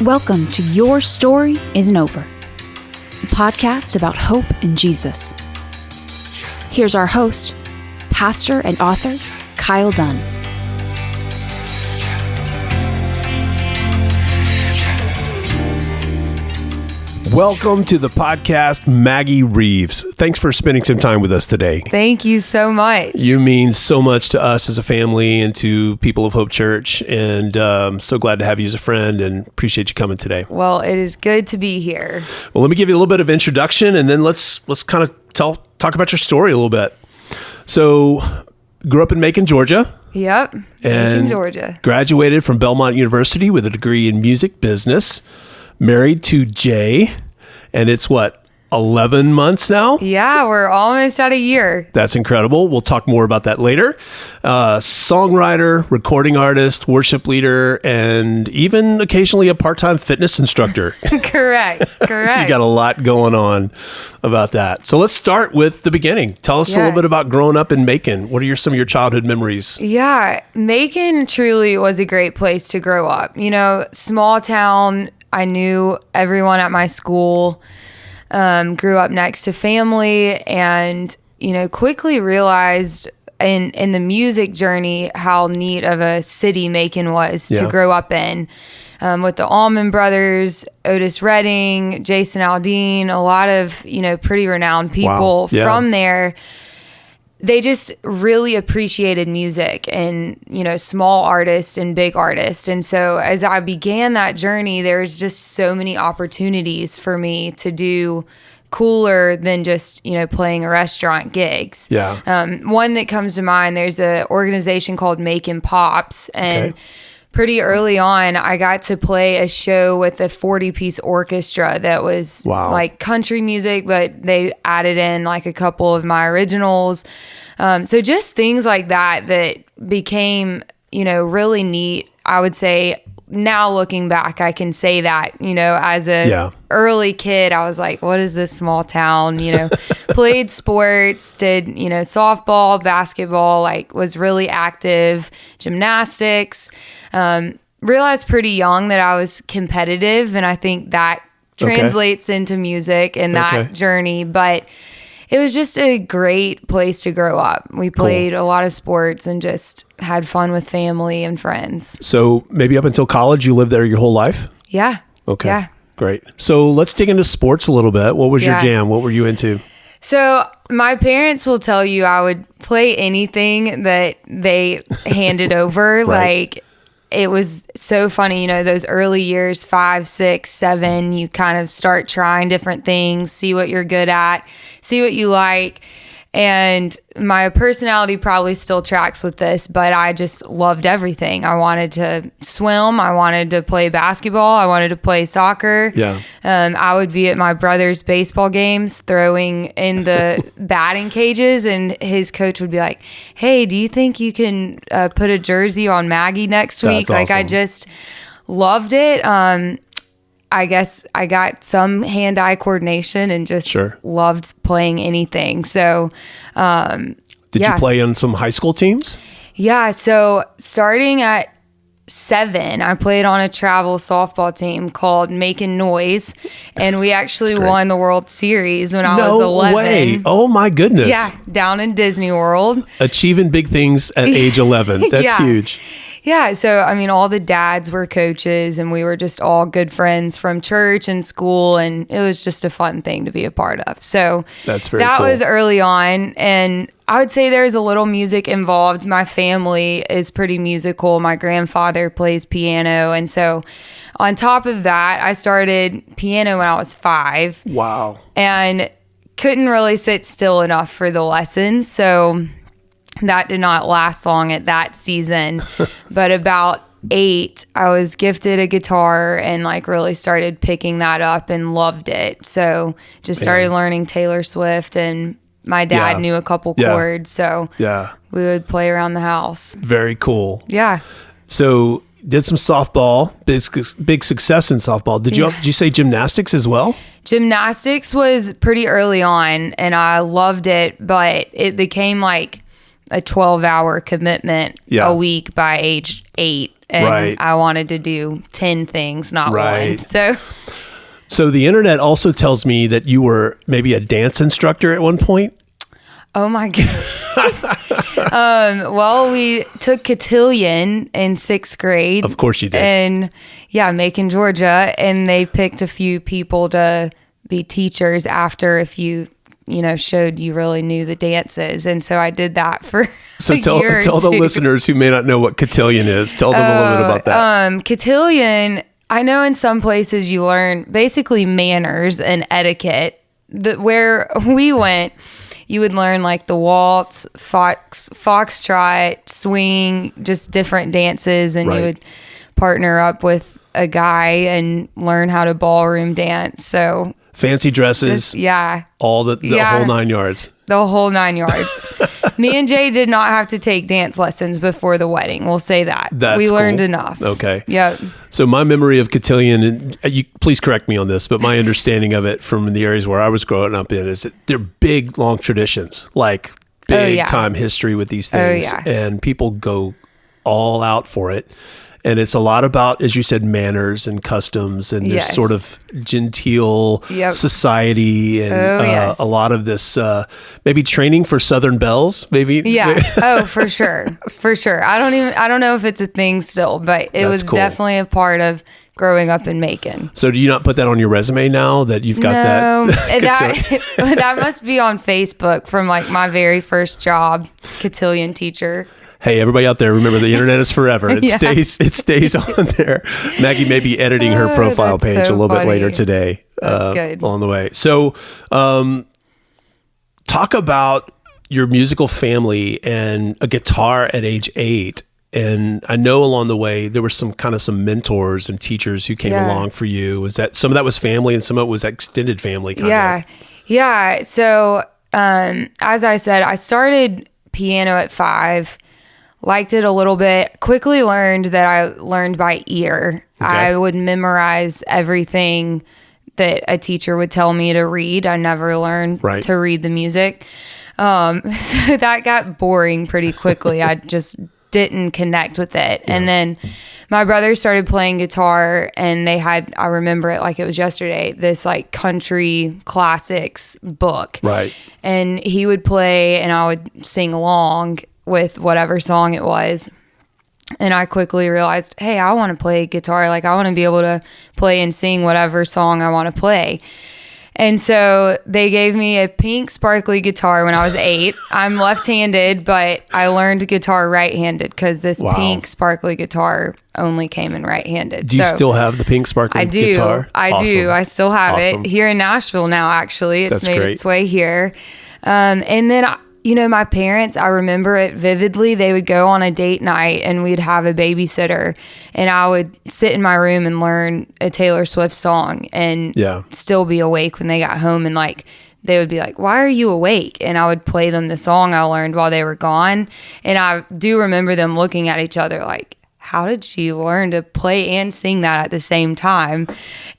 Welcome to Your Story Isn't Over, a podcast about hope in Jesus. Here's our host, pastor and author, Kyle Dunn. Welcome to the podcast, Maggie Reeves. Thanks for spending some time with us today. Thank you so much. You mean so much to us as a family and to people of Hope Church, and so glad to have you as a friend and appreciate you coming today. Well, it is good to be here. Well, let me give you a little bit of introduction, and then let's kind of talk about your story a little bit. So, grew up in Macon, Georgia. Yep, Macon, Georgia. Graduated from Belmont University with a degree in music business. Married to Jay, and it's 11 months now? Yeah, we're almost at a year. That's incredible. We'll talk more about that later. Songwriter, recording artist, worship leader, and even occasionally a part-time fitness instructor. Correct. So you got a lot going on about that. So let's start with the beginning. Tell us a little bit about growing up in Macon. What are some of your childhood memories? Yeah, Macon truly was a great place to grow up. You know, small town. I knew everyone at my school, grew up next to family, and, quickly realized in the music journey how neat of a city Macon was to grow up in. With the Allman Brothers, Otis Redding, Jason Aldean, a lot of, pretty renowned people from there. They just really appreciated music and, small artists and big artists. And so as I began that journey, there's just so many opportunities for me to do cooler than just, playing restaurant gigs. Yeah. One that comes to mind, there's an organization called Macon Pops. And pretty early on, I got to play a show with a 40-piece orchestra that was like country music, but they added in like a couple of my originals. So just things like that became, really neat. I would say now looking back, I can say that, as a early kid, I was like, what is this small town? Played sports, did, softball, basketball, was really active, gymnastics. Realized pretty young that I was competitive, and I think that translates into music and that journey. But it was just a great place to grow up. We played a lot of sports and just had fun with family and friends. So maybe up until college, you lived there your whole life? Yeah. Okay. Yeah. Great. So let's dig into sports a little bit. What was your jam? What were you into? So my parents will tell you I would play anything that they handed over. Like, it was so funny, those early years, 5, 6, 7, you kind of start trying different things, see what you're good at, see what you like. And my personality probably still tracks with this, but I just loved everything. I wanted to swim. I wanted to play basketball. I wanted to play soccer. Yeah. I would be at my brother's baseball games throwing in the batting cages, and his coach would be like, hey, do you think you can put a jersey on Maggie next week? That's awesome. I just loved it. I guess I got some hand-eye coordination and just loved playing anything. So, Did you play on some high school teams? Yeah. So starting at 7, I played on a travel softball team called Making Noise, and we actually won the World Series when I was 11. No way. Oh my goodness. Yeah. Down in Disney World. Achieving big things at age 11. That's huge. Yeah. So, all the dads were coaches, and we were just all good friends from church and school, and it was just a fun thing to be a part of. So that's very cool. That was early on, and I would say there's a little music involved. My family is pretty musical. My grandfather plays piano, and so on top of that, I started piano when I was 5. Wow. And couldn't really sit still enough for the lessons, so that did not last long at that season. But about 8, I was gifted a guitar and really started picking that up and loved it. So just started learning Taylor Swift, and my dad knew a couple chords. So we would play around the house. Very cool. Yeah. So did some softball, big success in softball. Did you say gymnastics as well? Gymnastics was pretty early on, and I loved it, but it became a 12-hour commitment a week by age 8. And I wanted to do 10 things, not one. So the internet also tells me that you were maybe a dance instructor at one point. Oh my goodness. Well, we took cotillion in 6th grade. Of course you did. And Macon, Georgia. And they picked a few people to be teachers after if you showed you really knew the dances. And so I did that for tell the listeners who may not know what cotillion is. Tell them a little bit about that. Cotillion, I know in some places you learn basically manners and etiquette. Where we went, you would learn like the waltz, foxtrot, swing, just different dances. And you would partner up with a guy and learn how to ballroom dance. So fancy dresses. All the whole 9 yards. The whole 9 yards. Me and Jay did not have to take dance lessons before the wedding. We'll say that. We learned enough. Okay. Yep. So my memory of cotillion, and you please correct me on this, but my understanding of it from the areas where I was growing up in is that they're big, long traditions, like big time history with these things. And people go all out for it. And it's a lot about, as you said, manners and customs and this sort of genteel society and a lot of this maybe training for Southern belles, maybe. Yeah. Oh, for sure. For sure. I don't know if it's a thing still, but it was definitely a part of growing up in Macon. So do you not put that on your resume now that you've got that? That must be on Facebook from like my very first job, cotillion teacher. Hey, everybody out there, remember the internet is forever. It stays on there. Maggie may be editing her profile page a little bit later today. That's good. Along the way. So talk about your musical family and a guitar at age 8. And I know along the way, there were some mentors and teachers who came along for you. Was that some of that was family and some of it was extended family? Yeah. So as I said, I started piano at 5. Liked it a little bit. Quickly learned that I learned by ear. Okay. I would memorize everything that a teacher would tell me to read. I never learned to read the music. So that got boring pretty quickly. I just didn't connect with it. Yeah. And then my brother started playing guitar and they had, I remember it like it was yesterday, this like country classics book. Right. And he would play and I would sing along with whatever song it was. And I quickly realized, hey, I want to play guitar. Like I want to be able to play and sing whatever song I want to play. And so they gave me a pink sparkly guitar when I was 8. I'm left-handed, but I learned guitar right-handed because this pink sparkly guitar only came in right-handed. Do you still have the pink sparkly guitar? I do. I still have it here in Nashville now, actually. It's made its way here. And then my parents, I remember it vividly. They would go on a date night and we'd have a babysitter and I would sit in my room and learn a Taylor Swift song and still be awake when they got home. And like, they would be like, why are you awake? And I would play them the song I learned while they were gone. And I do remember them looking at each other like, how did she learn to play and sing that at the same time?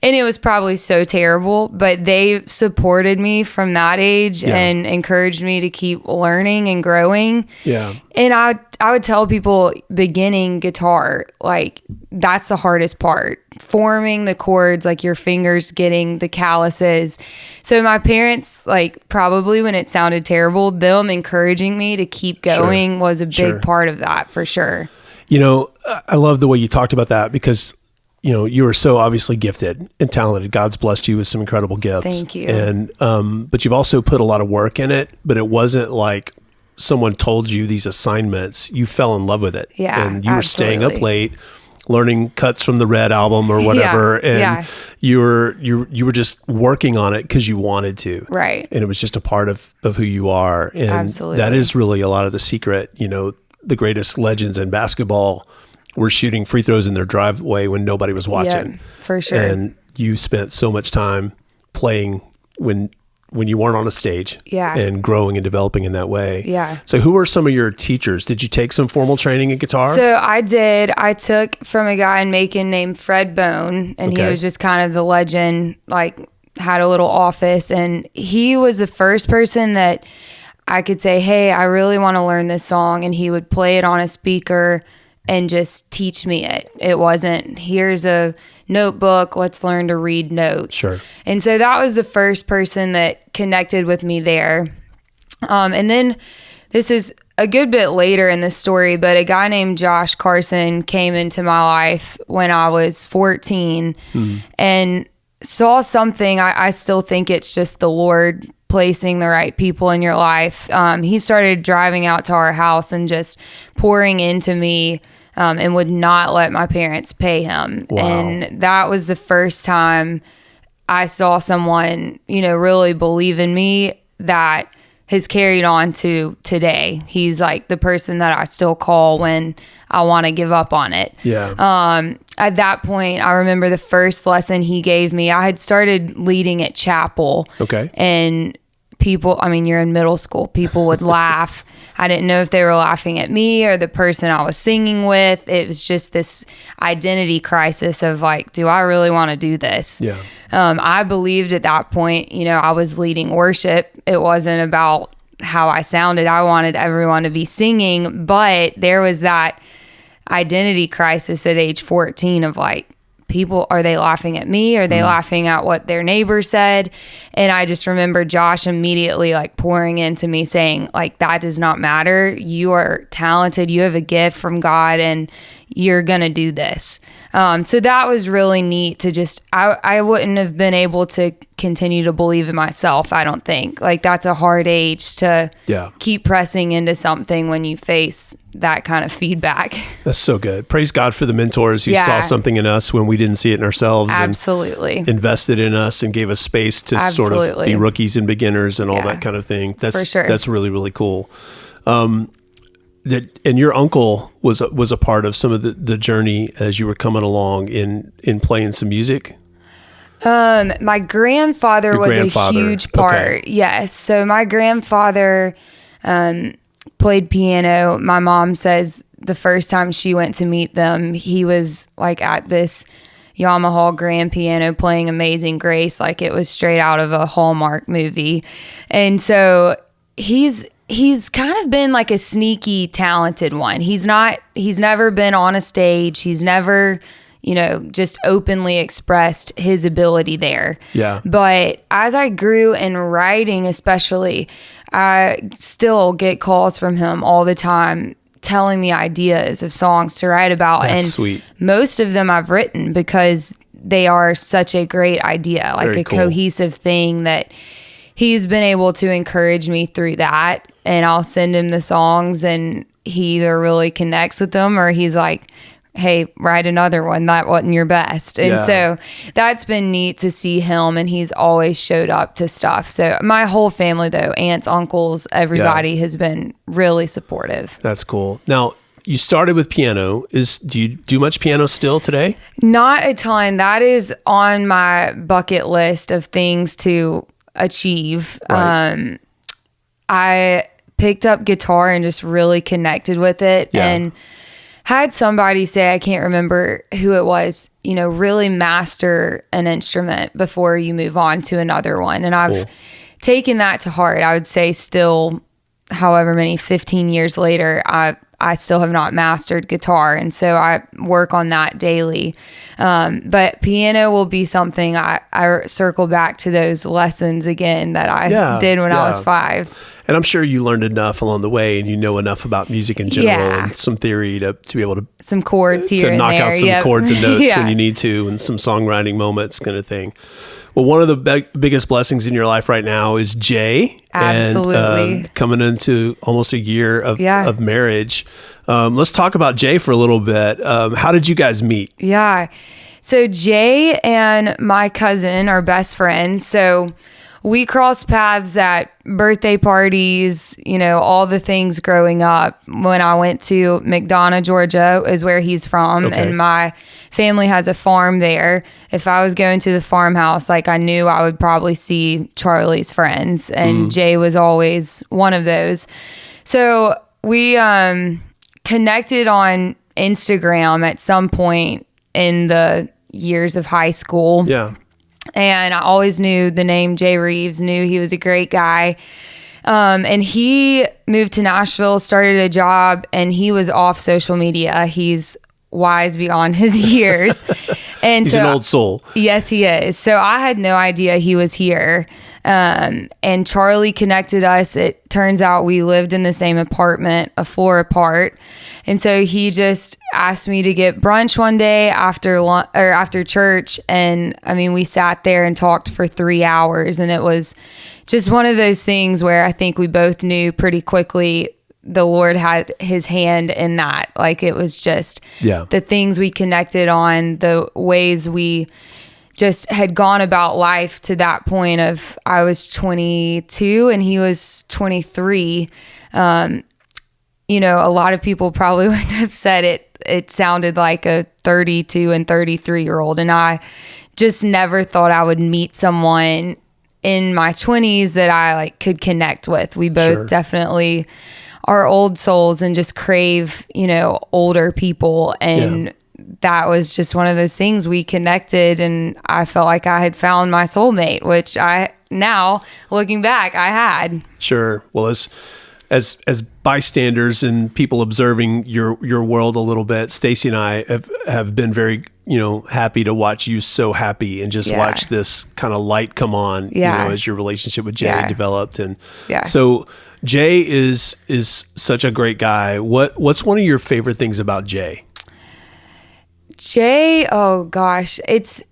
And it was probably so terrible, but they supported me from that age and encouraged me to keep learning and growing. Yeah. And I would tell people beginning guitar, like that's the hardest part. Forming the chords, like your fingers getting the calluses. So my parents, like probably when it sounded terrible, them encouraging me to keep going was a big part of that for sure. I love the way you talked about that because, you were so obviously gifted and talented. God's blessed you with some incredible gifts. Thank you. And, but you've also put a lot of work in it, but it wasn't like someone told you these assignments. You fell in love with it. Yeah, and you were staying up late, learning cuts from the Red album or whatever. And you were just working on it because you wanted to. Right. And it was just a part of who you are. And absolutely. That is really a lot of the secret, the greatest legends in basketball were shooting free throws in their driveway when nobody was watching. Yeah, for sure. And you spent so much time playing when you weren't on a stage and growing and developing in that way. Yeah. So who were some of your teachers? Did you take some formal training in guitar? So I did. I took from a guy in Macon named Fred Bone, and he was just kind of the legend, like had a little office. And he was the first person that I could say, hey, I really want to learn this song. And he would play it on a speaker and just teach me it. It wasn't, here's a notebook, let's learn to read notes. Sure. And so that was the first person that connected with me there. And then this is a good bit later in the story, but a guy named Josh Carson came into my life when I was 14 and saw something. I still think it's just the Lord placing the right people in your life. He started driving out to our house and just pouring into me, and would not let my parents pay him. Wow. And that was the first time I saw someone, really believe in me that has carried on to today. He's like the person that I still call when I want to give up on it. Yeah. At that point, I remember the first lesson he gave me. I had started leading at chapel. Okay. And people, you're in middle school, people would laugh. I didn't know if they were laughing at me or the person I was singing with. It was just this identity crisis of like, do I really want to do this? Yeah. I believed at that point, I was leading worship. It wasn't about how I sounded. I wanted everyone to be singing, but there was that identity crisis at age 14 of like, people, are they laughing at me? Are they laughing at what their neighbor said? And I just remember Josh immediately like pouring into me saying like, that does not matter. You are talented. You have a gift from God and you're going to do this. So that was really neat to just, I wouldn't have been able to continue to believe in myself. I don't think like that's a hard age to keep pressing into something when you face that kind of feedback. That's so good. Praise God for the mentors who saw something in us when we didn't see it in ourselves. Absolutely. And invested in us and gave us space to sort of be rookies and beginners and all that kind of thing. That's for sure. That's really, really cool. And your uncle was a part of some of the journey as you were coming along in playing some music. My grandfather was a huge part. Okay. Yes. So my grandfather played piano. My mom says the first time she went to meet them, he was like at this Yamaha grand piano playing Amazing Grace, like it was straight out of a Hallmark movie. And so he's kind of been like a sneaky talented one. He's never been on a stage. He's never, just openly expressed his ability there. Yeah. But as I grew in writing, especially, I still get calls from him all the time telling me ideas of songs to write about. That's and sweet. Most of them I've written because they are such a great idea, like Very cool. Cohesive thing that he's been able to encourage me through that. And I'll send him the songs and he either really connects with them or he's like, hey, write another one. That wasn't your best. And so that's been neat to see him, and he's always showed up to stuff. So my whole family, though, aunts, uncles, everybody has been really supportive. That's cool. Now, you started with piano. Do you do much piano still today? Not a ton. That is on my bucket list of things to achieve. Right. I picked up guitar and just really connected with it. Yeah. And had somebody say, I can't remember who it was, really master an instrument before you move on to another one. And I've taken that to heart. I would say still, however many, 15 years later, I still have not mastered guitar. And so I work on that daily. But piano will be something I circle back to those lessons again that I did when I was 5. And I'm sure you learned enough along the way, and you know enough about music in general and some theory to be able to some chords here to knock out some chords and notes when you need to, and some songwriting moments kind of thing. Well, one of the biggest blessings in your life right now is Jay. Absolutely. And coming into almost a year of marriage. Let's talk about Jay for a little bit. How did you guys meet? Yeah. So Jay and my cousin are best friends. So we crossed paths at birthday parties, all the things growing up. When I went to McDonough, Georgia, is where he's from. Okay. And my family has a farm there. If I was going to the farmhouse, I knew I would probably see Charlie's friends. And Jay was always one of those. So we connected on Instagram at some point in the years of high school. Yeah. And I always knew the name Jay Reeves, knew he was a great guy. And he moved to Nashville, started a job, and he was off social media. He's wise beyond his years. And he's an old soul. Yes, he is. So I had no idea he was here. And Charlie connected us. It turns out we lived in the same apartment, a floor apart. And so he just asked me to get brunch one day after church. And I mean, we sat there and talked for 3 hours, and it was just one of those things where I think we both knew pretty quickly the Lord had his hand in that. Like, it was just the things we connected on, the ways we just had gone about life to that point of, I was 22 and he was 23. You know, a lot of people probably would have said it sounded like a 32 and 33-year-old. And I just never thought I would meet someone in my 20s that I like could connect with. We both definitely are old souls and just crave, you know, older people. And that was just one of those things. We connected, and I felt like I had found my soulmate, which I now, looking back, I had. Sure. Well, as bystanders and people observing your world a little bit, Stacy and I have been very, you know, happy to watch you so happy and just watch this kind of light come on, you know, as your relationship with Jay developed. And so Jay is such a great guy. What's one of your favorite things about Jay? Jay, oh gosh, it's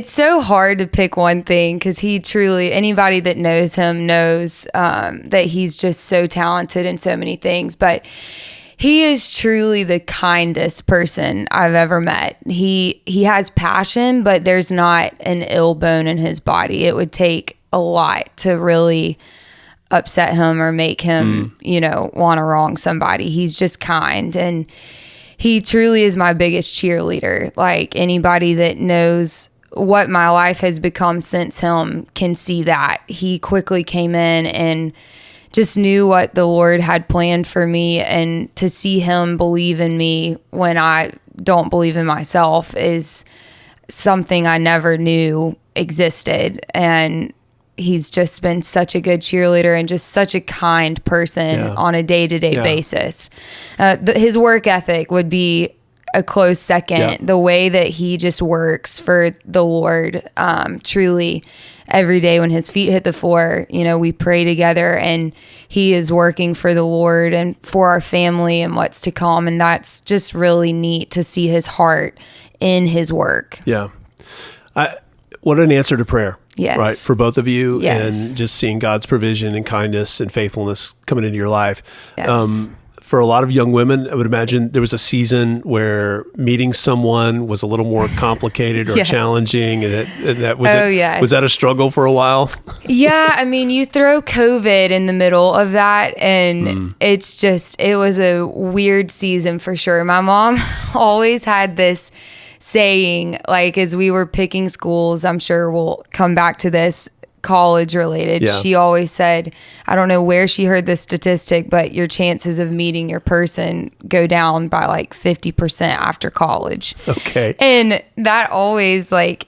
so hard to pick one thing, because he truly, anybody that knows him knows that he's just so talented in so many things. But he is truly the kindest person I've ever met. He has passion, but there's not an ill bone in his body. It would take a lot to really upset him or make him, you know, want to wrong somebody. He's just kind, and he truly is my biggest cheerleader. Like, anybody that knows what my life has become since him can see that. He quickly came in and just knew what the Lord had planned for me, and to see him believe in me when I don't believe in myself is something I never knew existed. And he's just been such a good cheerleader and just such a kind person on a day-to-day basis. His work ethic would be a close second. The way that he just works for the Lord, truly every day when his feet hit the floor, you know, we pray together, and he is working for the Lord and for our family and what's to come. And that's just really neat to see his heart in his work. Yeah. What an answer to prayer. Yes. Right. For both of you, and just seeing God's provision and kindness and faithfulness coming into your life. Yes. For a lot of young women, I would imagine there was a season where meeting someone was a little more complicated or challenging. And that was that a struggle for a while? Yeah. I mean, you throw COVID in the middle of that, and it was a weird season for sure. My mom always had this saying, like, as we were picking schools, I'm sure we'll come back to this, college related. She always said, I don't know where she heard this statistic, but your chances of meeting your person go down by like 50% after college. Okay. And that always, like,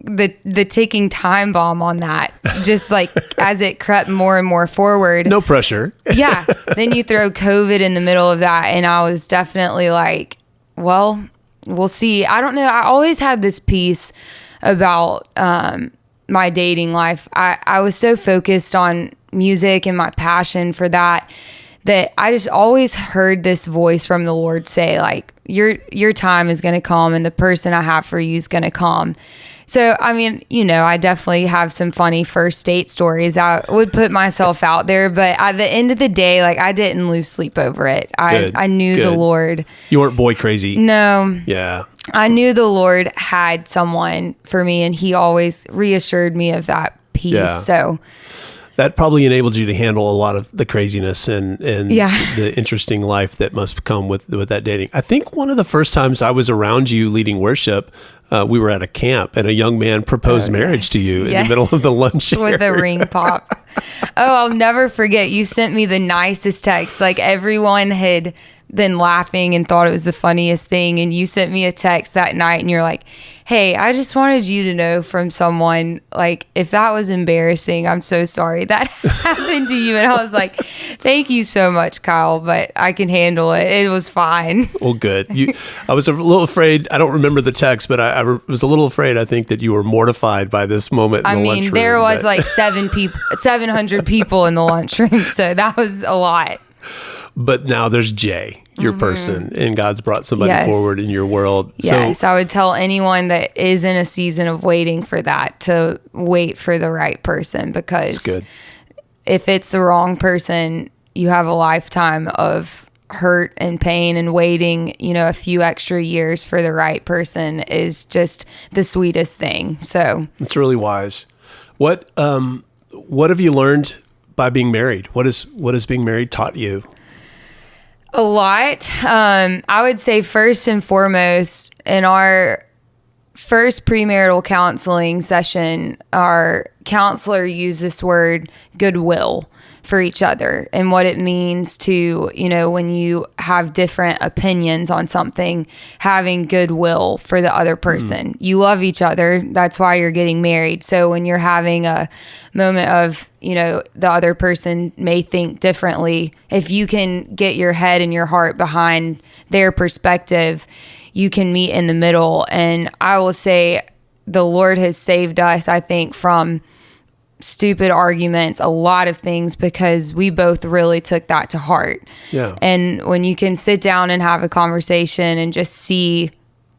the ticking time bomb on that, just like as it crept more and more forward. No pressure. Then you throw COVID in the middle of that, and I was definitely like, well, we'll see. I don't know. I always had this piece about my dating life. I was so focused on music and my passion for that I just always heard this voice from the Lord say, like, your time is going to come, and the person I have for you is going to come. So, I mean, you know, I definitely have some funny first date stories. I would put myself out there, but at the end of the day, like, I didn't lose sleep over it. I knew the Lord. You weren't boy crazy. No. Yeah. I knew the Lord had someone for me, and he always reassured me of that peace. Yeah. So that probably enabled you to handle a lot of the craziness and the interesting life that must come with that dating. I think one of the first times I was around you leading worship, we were at a camp, and a young man proposed marriage to you in the middle of the lunch area. With a ring pop. Oh, I'll never forget. You sent me the nicest text. Like, everyone had been laughing and thought it was the funniest thing. And you sent me a text that night and you're like, hey, I just wanted you to know from someone, like, if that was embarrassing, I'm so sorry that happened to you. And I was like, thank you so much, Kyle, but I can handle it. It was fine. Well, good. I was a little afraid. I don't remember the text, but I was a little afraid, I think, that you were mortified by this moment in the lunchroom. There was like 700 people in the lunchroom, so that was a lot. But now there's Jay, your person, and God's brought somebody forward in your world. Yes, so, I would tell anyone that is in a season of waiting for that to wait for the right person, because if it's the wrong person, you have a lifetime of hurt and pain, and waiting, a few extra years for the right person is just the sweetest thing. So it's really wise. What have you learned by being married? What has being married taught you? A lot. I would say first and foremost, in our first premarital counseling session, our counselor used this word goodwill for each other, and what it means to, when you have different opinions on something, having goodwill for the other person. You love each other. That's why you're getting married. So when you're having a moment of, the other person may think differently, if you can get your head and your heart behind their perspective, you can meet in the middle. And I will say the Lord has saved us, I think, from stupid arguments, a lot of things, because we both really took that to heart. Yeah. And when you can sit down and have a conversation and just see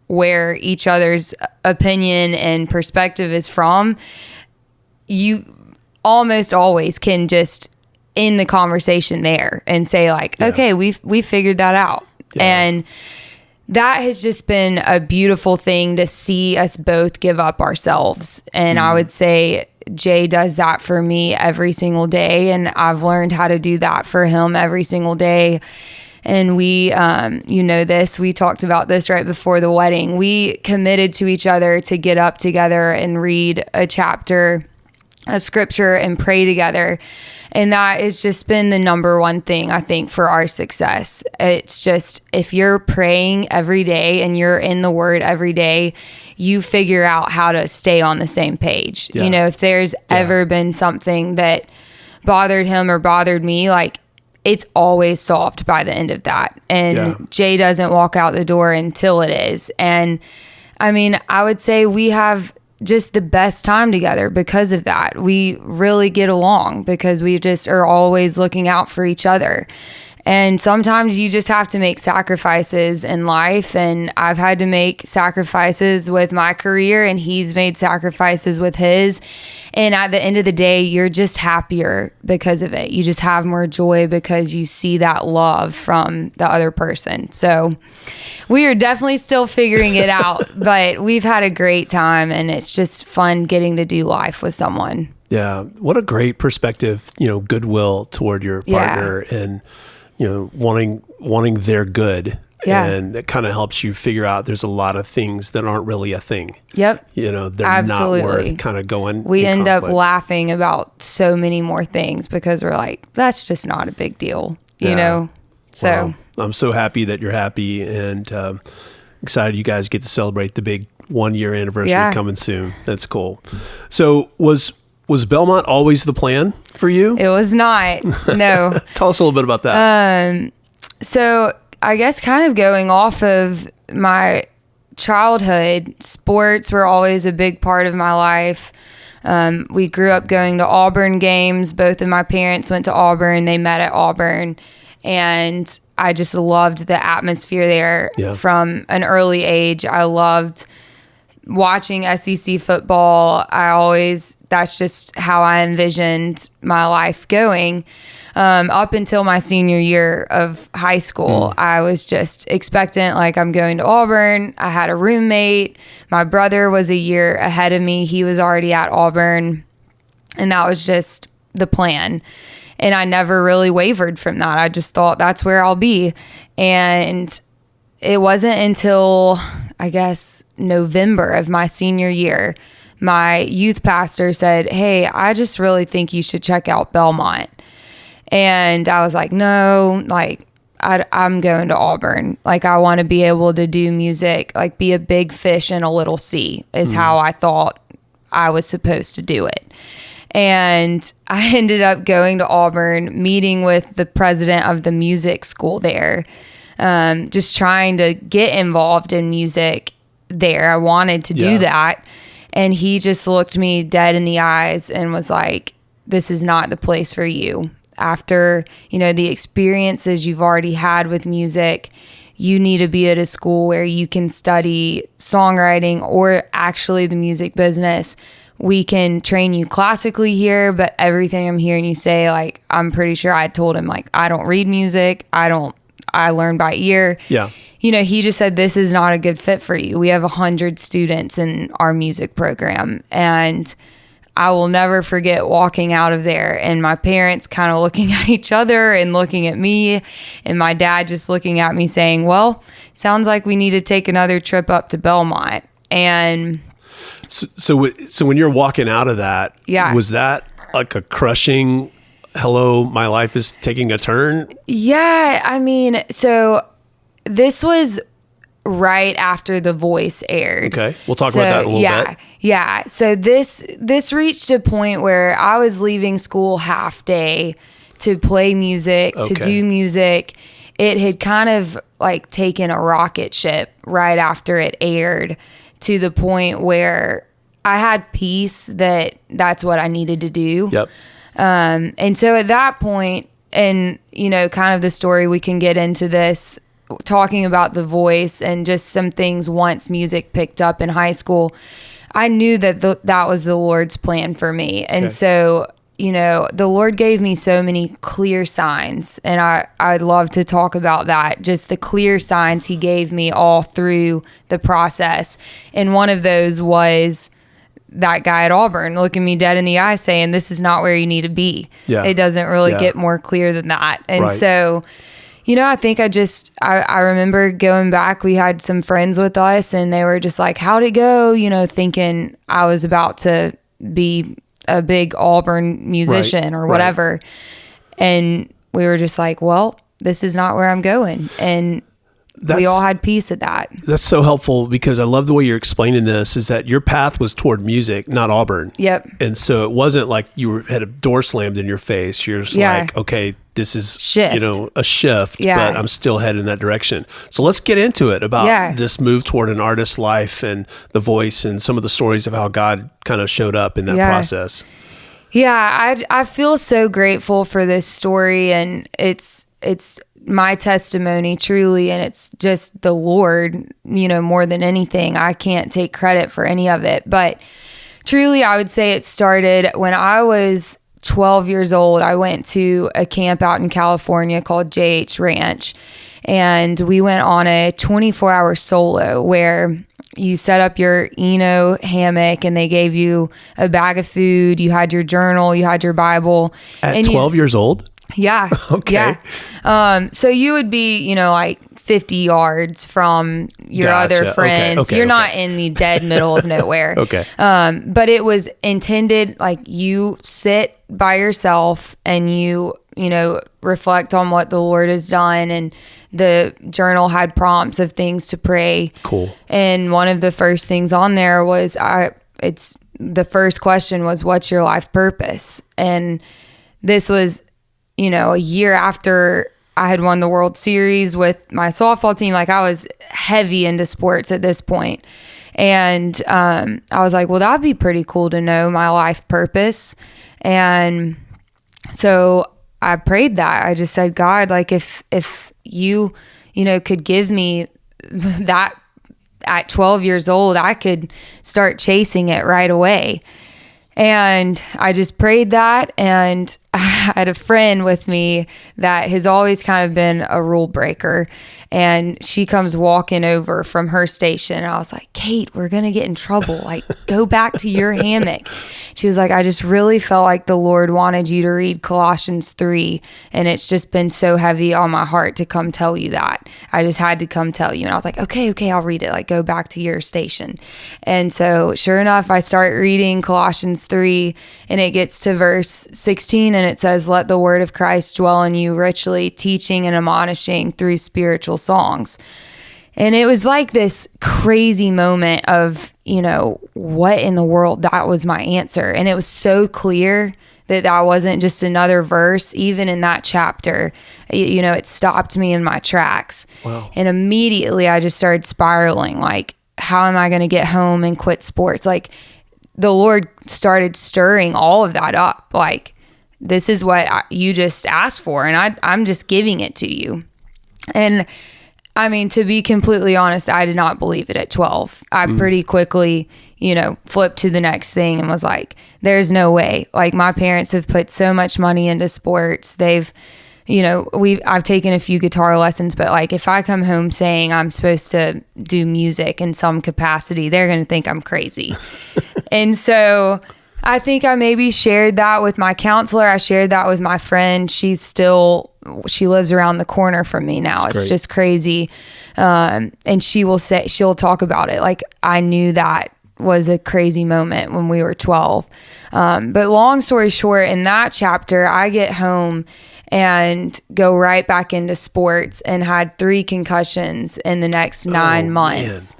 where each other's opinion and perspective is from, you almost always can just end the conversation there and say like, okay, we figured that out. Yeah. And that has just been a beautiful thing to see us both give up ourselves. And I would say Jay does that for me every single day, and I've learned how to do that for him every single day. And we, we talked about this right before the wedding. We committed to each other to get up together and read a chapter of scripture and pray together. And that has just been the number one thing, I think, for our success. It's just, if you're praying every day and you're in the word every day, you figure out how to stay on the same page. Yeah. If there's ever been something that bothered him or bothered me, like, it's always solved by the end of that. And Jay doesn't walk out the door until it is. And I mean, I would say we have just the best time together because of that. We really get along because we just are always looking out for each other. And sometimes you just have to make sacrifices in life. And I've had to make sacrifices with my career, and he's made sacrifices with his. And at the end of the day, you're just happier because of it. You just have more joy because you see that love from the other person. So we are definitely still figuring it out, but we've had a great time, and it's just fun getting to do life with someone. Yeah. What a great perspective, goodwill toward your partner, and wanting their good. Yeah. And it kind of helps you figure out there's a lot of things that aren't really a thing. Yep. They're Absolutely. not worth kind of going. We end up laughing about so many more things because we're like, that's just not a big deal, you know? So well, I'm so happy that you're happy, and excited you guys get to celebrate the big 1-year anniversary coming soon. That's cool. So was Belmont always the plan for you? It was not. No. Tell us a little bit about that. So I guess kind of going off of my childhood, sports were always a big part of my life. We grew up going to Auburn games. Both of my parents went to Auburn. They met at Auburn. And I just loved the atmosphere there from an early age. I loved watching SEC football. That's just how I envisioned my life going. Up until my senior year of high school, I was just expectant, like, I'm going to Auburn. I had a roommate. My brother was a year ahead of me. He was already at Auburn. And that was just the plan. And I never really wavered from that. I just thought that's where I'll be. And it wasn't until, I guess, November of my senior year, my youth pastor said, hey, I just really think you should check out Belmont. And I was like, no, like, I'm going to Auburn. Like, I want to be able to do music, like be a big fish in a little sea is how I thought I was supposed to do it. And I ended up going to Auburn, meeting with the president of the music school there, just trying to get involved in music there. I wanted to do that. And he just looked me dead in the eyes and was like, this is not the place for you. After, the experiences you've already had with music, you need to be at a school where you can study songwriting or actually the music business. We can train you classically here, but everything I'm hearing you say, like, I'm pretty sure I told him, like, I don't read music. I learn by ear. Yeah. He just said, this is not a good fit for you. We have 100 students in our music program. And I will never forget walking out of there and my parents kind of looking at each other and looking at me, and my dad just looking at me saying, well, sounds like we need to take another trip up to Belmont. And so when you're walking out of that, was that like a crushing, hello, my life is taking a turn? Yeah. I mean, so this was right after The Voice aired. Okay. We'll talk about that in a little bit. Yeah. So this reached a point where I was leaving school half day to play music, to do music. It had kind of like taken a rocket ship right after it aired, to the point where I had peace that that's what I needed to do. Yep. And so at that point, and, kind of the story, we can get into this, talking about The Voice and just some things once music picked up in high school, I knew that that was the Lord's plan for me. And so, the Lord gave me so many clear signs, and I'd love to talk about that, just the clear signs he gave me all through the process. And one of those was that guy at Auburn looking me dead in the eye saying, this is not where you need to be. Yeah. It doesn't really get more clear than that. And so, I think I remember going back, we had some friends with us and they were just like, how'd it go? Thinking I was about to be a big Auburn musician or whatever. And we were just like, well, this is not where I'm going. And we all had peace at that. That's so helpful, because I love the way you're explaining this, is that your path was toward music, not Auburn. Yep. And so it wasn't like you had a door slammed in your face. You're just like, okay, this is, a shift, but I'm still headed in that direction. So let's get into it about this move toward an artist's life and The Voice and some of the stories of how God kind of showed up in that process. Yeah. I feel so grateful for this story, and it's my testimony truly, and it's just the Lord, more than anything. I can't take credit for any of it, but truly I would say it started when I was 12 years old. I went to a camp out in California called JH Ranch, and we went on a 24-hour solo where you set up your hammock, and they gave you a bag of food. You had your journal, you had your Bible. At 12 years old? Yeah. Okay. Yeah. So you would be, like 50 yards from your other friends. Okay. You're not in the dead middle of nowhere. Okay. But it was intended, like, you sit by yourself and you reflect on what the Lord has done. And the journal had prompts of things to pray. Cool. And one of the first things on there was, the first question was, what's your life purpose? And this was, a year after I had won the World Series with my softball team. Like, I was heavy into sports at this point. And I was like, well, that'd be pretty cool to know my life purpose. And so I prayed that. I just said, God, like, if you, could give me that at 12 years old, I could start chasing it right away. And I just prayed that, and I had a friend with me that has always kind of been a rule breaker, and she comes walking over from her station, and I was like, Kate, we're going to get in trouble. Like, go back to your hammock. She was like, I just really felt like the Lord wanted you to read Colossians 3, and it's just been so heavy on my heart to come tell you that. I just had to come tell you. And I was like, okay, I'll read it. Like, go back to your station. And so sure enough, I start reading Colossians 3, and it gets to verse 16, and it says, says, let the word of Christ dwell in you richly, teaching and admonishing through spiritual songs. And it was like this crazy moment of, what in the world? That was my answer. And it was so clear that wasn't just another verse. Even in that chapter, it stopped me in my tracks. Wow. And immediately I just started spiraling. Like, how am I going to get home and quit sports? Like, the Lord started stirring all of that up. Like, this is what you just asked for, and I'm just giving it to you. And I mean, to be completely honest, I did not believe it at 12. I pretty quickly, flipped to the next thing and was like, there's no way. Like, my parents have put so much money into sports. They've, I've taken a few guitar lessons, but like, if I come home saying I'm supposed to do music in some capacity, they're going to think I'm crazy. And so I think I maybe shared that with my counselor. I shared that with my friend. She lives around the corner from me now. It's just crazy. And she'll talk about it. Like, I knew that was a crazy moment when we were 12. But long story short, in that chapter, I get home and go right back into sports and had 3 concussions in the next 9 months.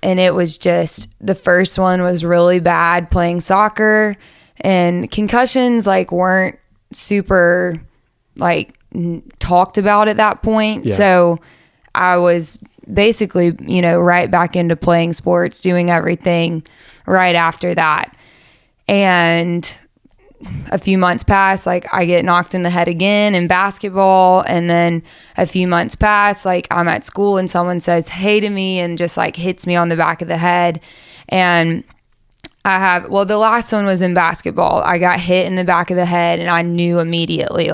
And it was just, the first one was really bad, playing soccer, and concussions weren't super talked about at that point. Yeah. So I was basically, right back into playing sports, doing everything right after that. And a few months pass, I get knocked in the head again in basketball. And then a few months pass, I'm at school and someone says, hey to me, and just hits me on the back of the head. And the last one was in basketball. I got hit in the back of the head and I knew immediately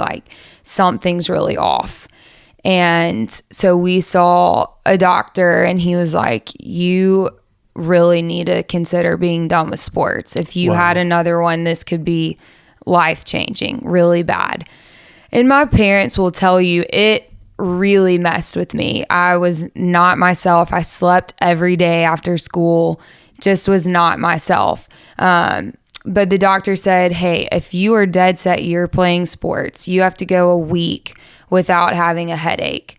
something's really off. And so we saw a doctor and he was like, you really need to consider being done with sports. If you had another one, this could be life-changing, really bad. And my parents will tell you it really messed with me. I was not myself. I slept every day after school, just was not myself. But the doctor said, hey, if you are dead set you're playing sports, you have to go a week without having a headache.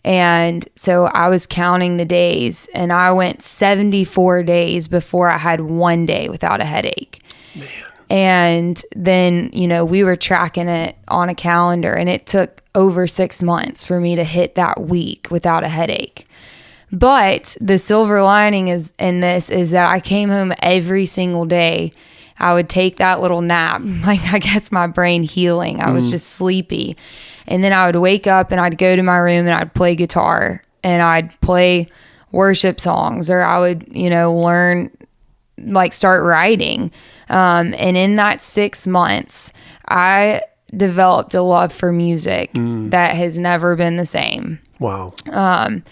And so I was counting the days, and I went 74 days before I had 1 day without a headache. Man. And then, we were tracking it on a calendar, and it took over 6 months for me to hit that week without a headache. But the silver lining is that I came home every single day. I would take that little nap, I guess my brain healing. I was just sleepy. And then I would wake up and I'd go to my room and I'd play guitar and I'd play worship songs, or I would, learn, start writing. And in that 6 months, I developed a love for music that has never been the same. Wow. And,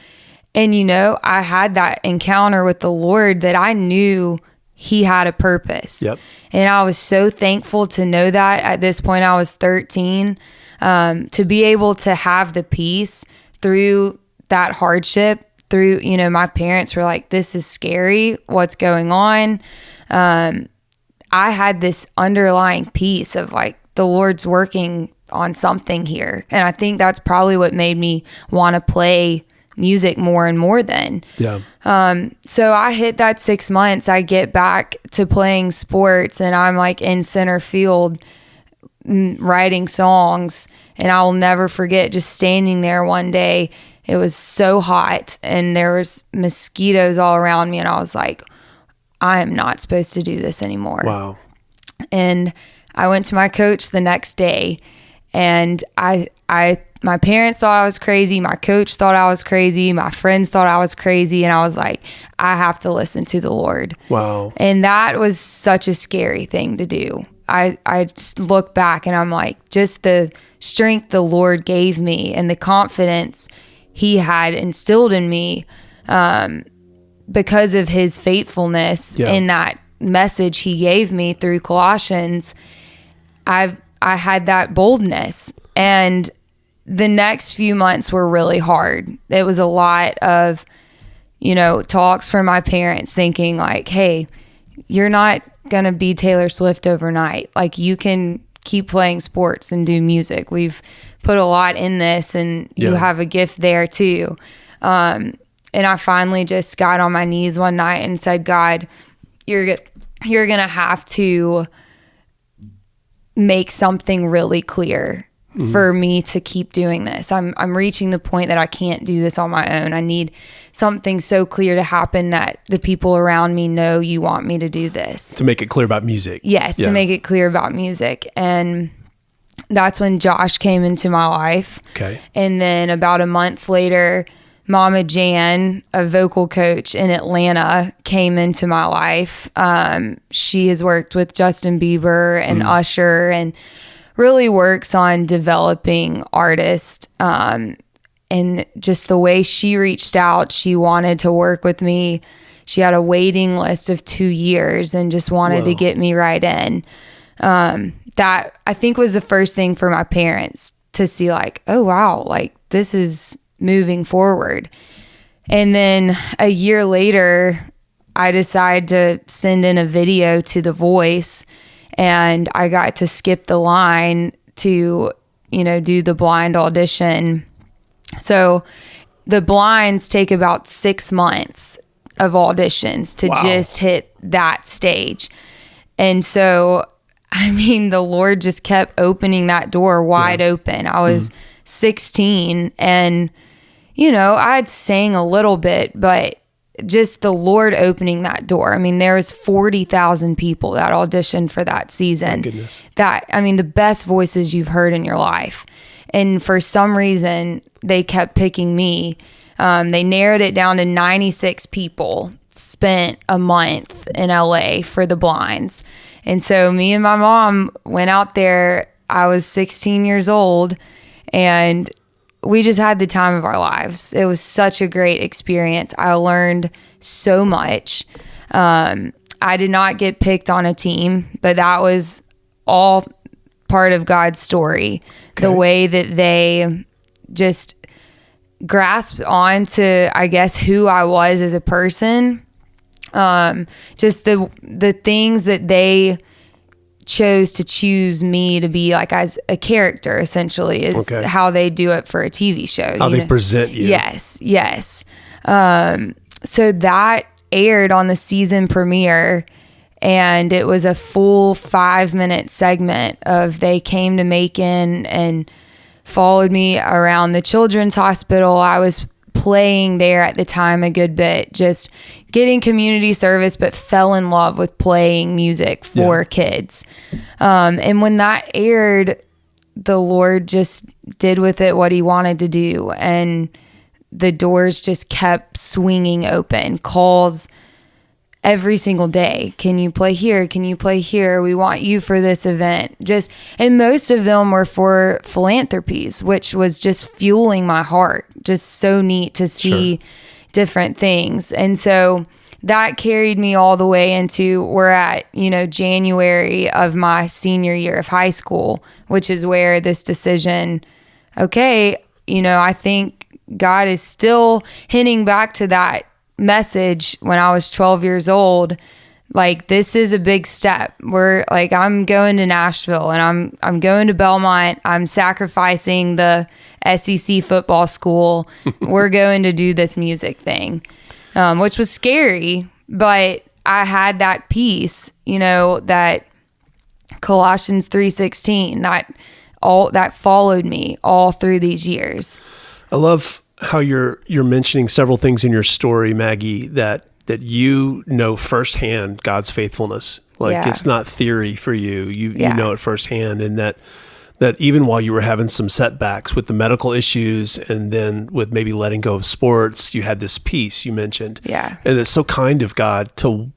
I had that encounter with the Lord that I knew he had a purpose. Yep. And I was so thankful to know that. At this point, I was 13, to be able to have the peace through that hardship, through, my parents were like, this is scary. What's going on? I had this underlying peace of the Lord's working on something here. And I think that's probably what made me want to play music more and more then. Yeah. So I hit that 6 months. I get back to playing sports and I'm in center field writing songs. And I'll never forget just standing there one day. It was so hot and there was mosquitoes all around me. And I was like, I am not supposed to do this anymore. Wow. And I went to my coach the next day, and my parents thought I was crazy. My coach thought I was crazy. My friends thought I was crazy. And I was like, I have to listen to the Lord. Wow. And that was such a scary thing to do. I just look back and I'm like, just the strength the Lord gave me and the confidence he had instilled in me, because of his faithfulness in that message he gave me through Colossians. I had that boldness, and the next few months were really hard. It was a lot of, talks from my parents thinking hey, you're not going to be Taylor Swift overnight. You can keep playing sports and do music. We've put a lot in this, and you have a gift there too. And I finally just got on my knees one night and said, God, you're going to have to make something really clear for me to keep doing this. I'm reaching the point that I can't do this on my own. I need something so clear to happen that the people around me know you want me to do this. To make it clear about music. Yes, to make it clear about music. And that's when Josh came into my life. Okay. And then about a month later, Mama Jan, a vocal coach in Atlanta, came into my life. She has worked with Justin Bieber and Usher and really works on developing artists. And just the way she reached out, she wanted to work with me. She had a waiting list of 2 years and just wanted to get me right in. That I think was the first thing for my parents to see, like, oh wow, like this is moving forward. And then a year later, I decided to send in a video to The Voice, and I got to skip the line to, do the blind audition. So the blinds take about 6 months of auditions to just hit that stage. And so, the Lord just kept opening that door wide open. I was 16 and, I'd sang a little bit, but just the Lord opening that door. There was 40,000 people that auditioned for that season. My goodness. The best voices you've heard in your life. And for some reason, they kept picking me. They narrowed it down to 96 people, spent a month in LA for the blinds. And so me and my mom went out there. I was 16 years old, and we just had the time of our lives. It was such a great experience. I learned so much. I did not get picked on a team, but that was all part of God's story. Okay. The way that they just grasped on to, I guess, who I was as a person. Just the things that they chose to choose me to be like as a character, essentially, is how they do it for a TV show. How they present you. Yes. So that aired on the season premiere, and it was a full 5-minute segment of they came to Macon and followed me around the children's hospital. I was playing there at the time a good bit, just getting community service, but fell in love with playing music for kids. And when that aired, the Lord just did with it what he wanted to do. And the doors just kept swinging open. Calls every single day. Can you play here? Can you play here? We want you for this event. And most of them were for philanthropies, which was just fueling my heart. Just so neat to see different things. And so that carried me all the way into, we're at, January of my senior year of high school, which is where this decision, I think God is still hinting back to that message when I was 12 years old. Like, this is a big step. I'm going to Nashville, and I'm going to Belmont. I'm sacrificing the SEC football school. We're going to do this music thing, which was scary, but I had that peace, that Colossians 3:16, that followed me all through these years. I love how you're mentioning several things in your story, Maggie, that you know firsthand God's faithfulness. It's not theory for you. You know it firsthand, and that even while you were having some setbacks with the medical issues, and then with maybe letting go of sports, you had this peace you mentioned. Yeah. And it's so kind of God to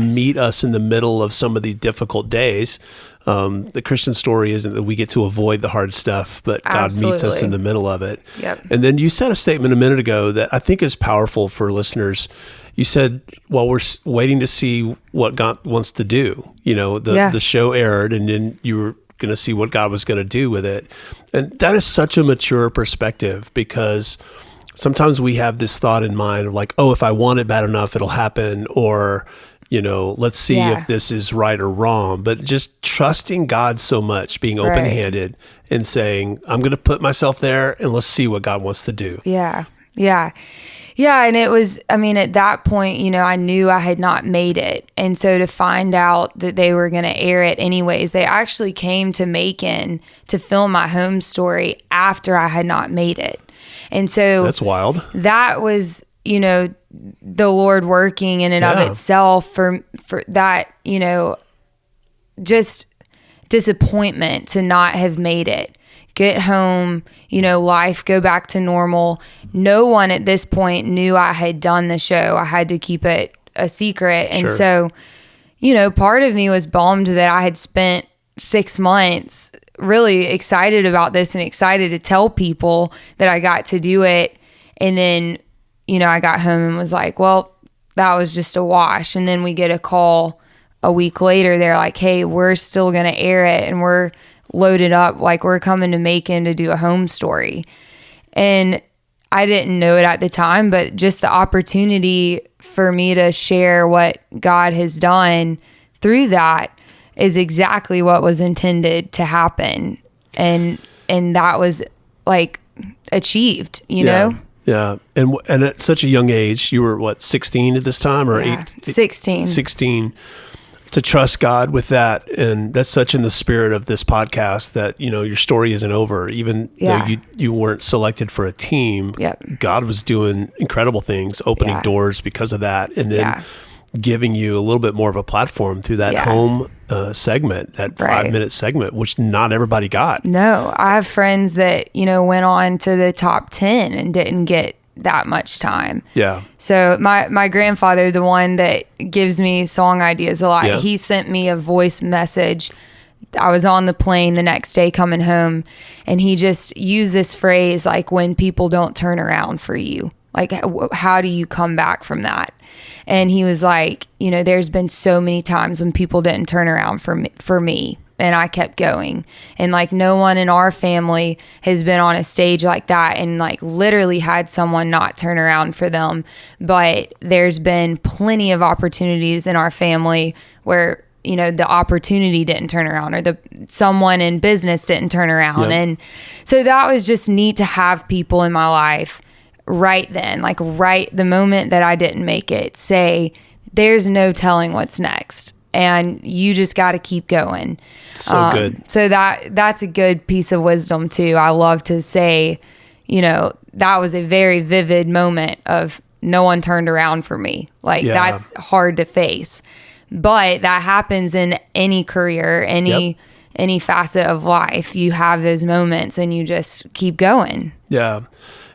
meet us in the middle of some of these difficult days. The Christian story isn't that we get to avoid the hard stuff, but God meets us in the middle of it. Yep. And then you said a statement a minute ago that I think is powerful for listeners. You said, well, we're waiting to see what God wants to do. The show aired, and then you were going to see what God was going to do with it. And that is such a mature perspective, because sometimes we have this thought in mind of like, oh, if I want it bad enough, it'll happen. Or, let's see if this is right or wrong, but just trusting God so much, being open-handed and saying, I'm going to put myself there and let's see what God wants to do. Yeah. And it was, at that point, I knew I had not made it. And so to find out that they were going to air it anyways, they actually came to Macon to film my home story after I had not made it. And so that's wild. That was, the Lord working in and of itself for that, just disappointment to not have made it. Get home, life, go back to normal. No one at this point knew I had done the show. I had to keep it a secret. And so, part of me was bummed that I had spent 6 months really excited about this and excited to tell people that I got to do it. And then, I got home and was like, well, that was just a wash. And then we get a call a week later. They're like, hey, we're still going to air it. And we're loaded up. Like, we're coming to Macon to do a home story. And I didn't know it at the time, but just the opportunity for me to share what God has done through that is exactly what was intended to happen. And that was like achieved, you know? Yeah. And at such a young age, you were 16 at this time or 16. 16. To trust God with that. And that's such in the spirit of this podcast that, your story isn't over. Even though you weren't selected for a team, God was doing incredible things, opening doors because of that. And then giving you a little bit more of a platform through that home segment, that 5-minute segment, which not everybody got. No, I have friends that, went on to the top 10 and didn't get that much time. Yeah. So my grandfather, the one that gives me song ideas a lot, he sent me a voice message. I was on the plane the next day coming home, and he just used this phrase, like, when people don't turn around for you, like, how do you come back from that? And he was like, there's been so many times when people didn't turn around for me. And I kept going. And like, no one in our family has been on a stage like that and like literally had someone not turn around for them. But there's been plenty of opportunities in our family where, the opportunity didn't turn around, or someone in business didn't turn around. And so that was just neat to have people in my life right then, like right the moment that I didn't make it, say, there's no telling what's next. And you just got to keep going. So good. So that's a good piece of wisdom too. I love to say, that was a very vivid moment of no one turned around for me. Like that's hard to face, but that happens in any career, any facet of life. You have those moments and you just keep going. Yeah.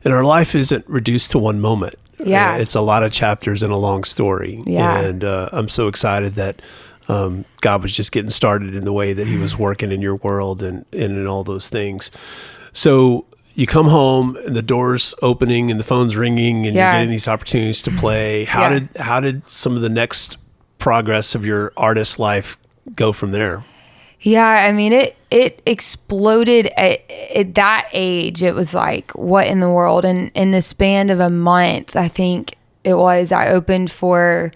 And our life isn't reduced to one moment. Yeah. It's a lot of chapters in a long story. Yeah. And I'm so excited that God was just getting started in the way that he was working in your world and in all those things. So you come home and the door's opening and the phone's ringing and you're getting these opportunities to play. How did some of the next progress of your artist life go from there? Yeah, I mean, it exploded at that age. It was like, what in the world? And in the span of a month, I think it was, I opened for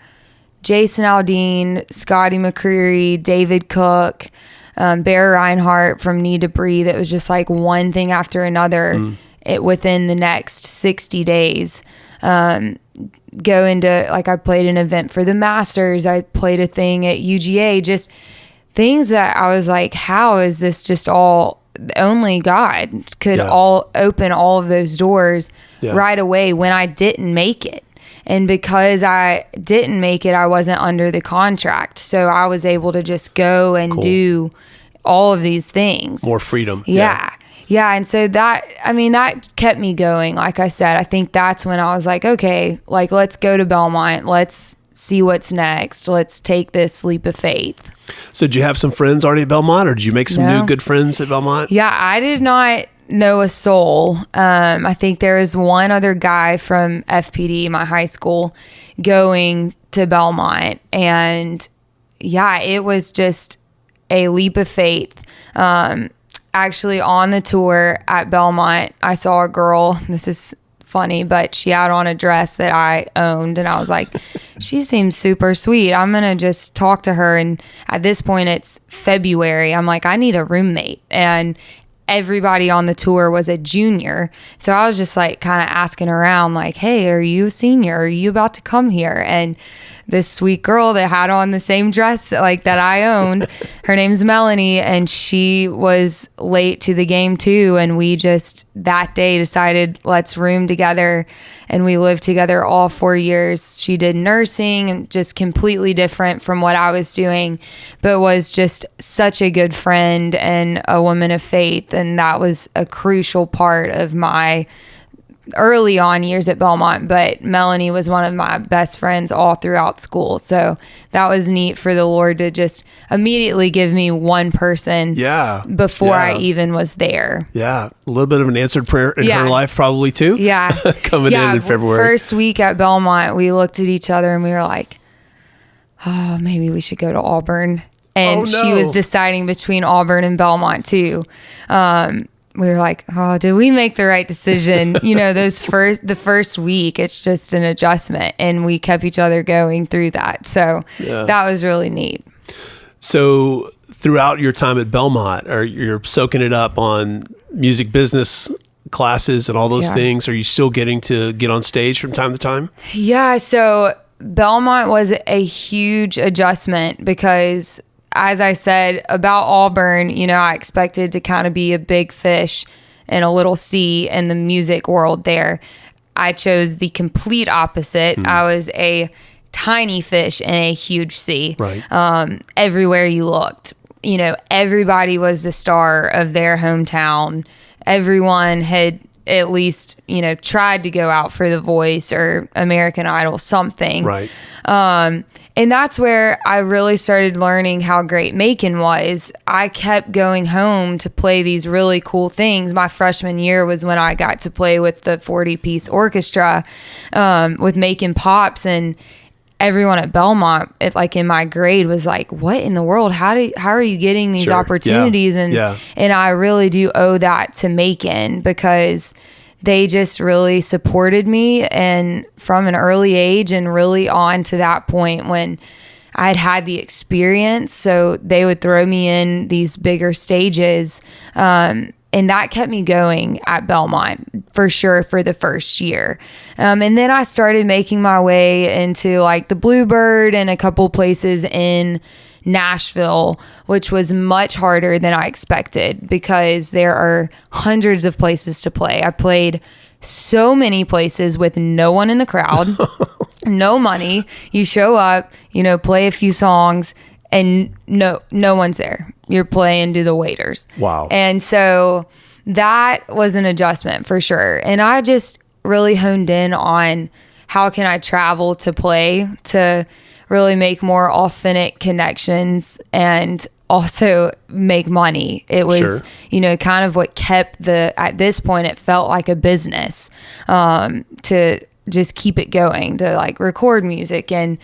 Jason Aldean, Scotty McCreery, David Cook, Bear Reinhardt from Need to Breathe. It was just like one thing after another within the next 60 days. Go into, like, I played an event for the Masters. I played a thing at UGA, just things that I was like, how is this just all, only God could all open all of those doors right away when I didn't make it. And because I didn't make it, I wasn't under the contract. So I was able to just go and do all of these things. More freedom. Yeah. And so that kept me going. Like I said, I think that's when I was like, okay, like, let's go to Belmont. Let's see what's next. Let's take this leap of faith. So did you have some friends already at Belmont, or did you make some new good friends at Belmont? Yeah, I did not know a soul. I think there was one other guy from FPD, my high school, going to Belmont. And it was just a leap of faith. Actually, on the tour at Belmont, I saw a girl. This is funny, but she had on a dress that I owned, and I was like, she seems super sweet. I'm going to just talk to her. And at this point, it's February. I'm like, I need a roommate. And everybody on the tour was a junior. So I was just like kind of asking around like, hey, are you a senior? Are you about to come here? And this sweet girl that had on the same dress like that I owned, her name's Melanie, and she was late to the game too. And we just that day decided, let's room together. And we lived together all 4 years. She did nursing, and just completely different from what I was doing, but was just such a good friend and a woman of faith. And that was a crucial part of my early on years at Belmont. But Melanie was one of my best friends all throughout school. So that was neat for the Lord to just immediately give me one person before I even was there. Yeah. A little bit of an answered prayer in her life probably too. Yeah. Coming in February. First week at Belmont, we looked at each other and we were like, oh, maybe we should go to Auburn. And she was deciding between Auburn and Belmont too. We were like, oh, did we make the right decision? You know, the first week, it's just an adjustment, and we kept each other going through that. So that was really neat. So throughout your time at Belmont, you're soaking it up on music business classes and all those things. Are you still getting to get on stage from time to time? Yeah. So Belmont was a huge adjustment because, as I said about Auburn, you know, I expected to kind of be a big fish in a little sea in the music world there. I chose the complete opposite. I was a tiny fish in a huge sea. Right. Everywhere you looked, you know, everybody was the star of their hometown. Everyone had at least, you know, tried to go out for The Voice or American Idol, something. Right. And that's where I really started learning how great Macon was. I kept going home to play these really cool things. My freshman year was when I got to play with the 40-piece orchestra with Macon Pops, and everyone at Belmont, like in my grade, was like, what in the world? How are you getting these opportunities? And I really do owe that to Macon, because they just really supported me, and from an early age and really on to that point when I had the experience. So they would throw me in these bigger stages. And that kept me going at Belmont for sure for the first year. And then I started making my way into like the Bluebird and a couple places in Nashville, which was much harder than I expected because there are hundreds of places to play. I played so many places with no one in the crowd, no money. You show up, you know, play a few songs, and no one's there. You're playing to the waiters. Wow. And so that was an adjustment for sure. And I just really honed in on how can I travel to play to really make more authentic connections and also make money. It was, you know, kind of what kept at this point, it felt like a business, to just keep it going, to like record music. And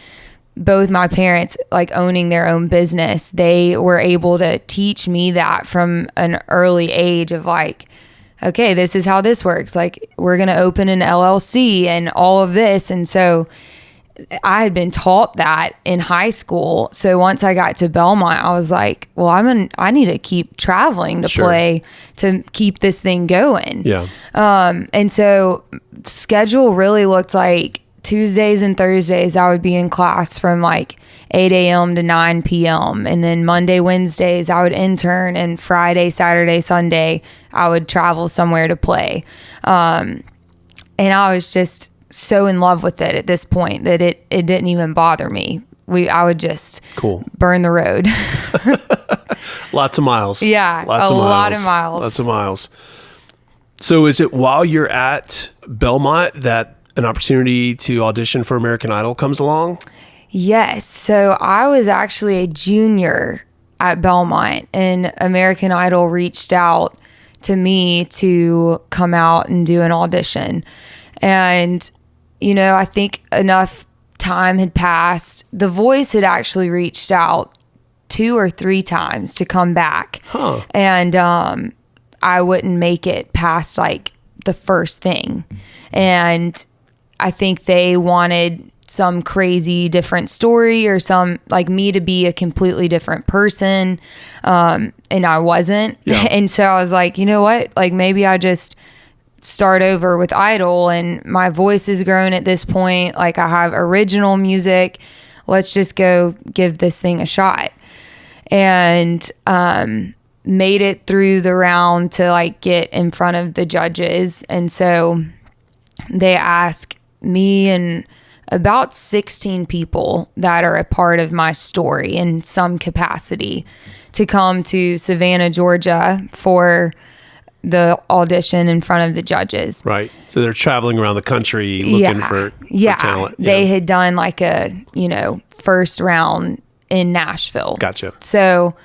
both my parents, like owning their own business, they were able to teach me that from an early age of like, okay, this is how this works. Like, we're going to open an LLC and all of this. And so I had been taught that in high school. So once I got to Belmont, I was like, well, I need to keep traveling to play to keep this thing going. Yeah. And so schedule really looked like Tuesdays and Thursdays I would be in class from like 8 a.m. to 9 p.m. And then Monday, Wednesdays I would intern, and Friday, Saturday, Sunday I would travel somewhere to play. And I was just so in love with it at this point that it didn't even bother me. I would just burn the road. Lots of miles. Yeah, lot of miles. Lots of miles. So is it while you're at Belmont that an opportunity to audition for American Idol comes along? Yes. So I was actually a junior at Belmont, and American Idol reached out to me to come out and do an audition. And, you know, I think enough time had passed. The Voice had actually reached out 2 or 3 times to come back. And I wouldn't make it past like the first thing. And I think they wanted some crazy different story or some like me to be a completely different person. And I wasn't. Yeah. And so I was like, you know what? Like maybe I just start over with Idol, and my voice is grown at this point. Like I have original music. Let's just go give this thing a shot. And, made it through the round to like get in front of the judges. And so they asked me and about 16 people that are a part of my story in some capacity to come to Savannah, Georgia for the audition in front of the judges. Right. So they're traveling around the country looking for talent. They had done like a, first round in Nashville. Gotcha. So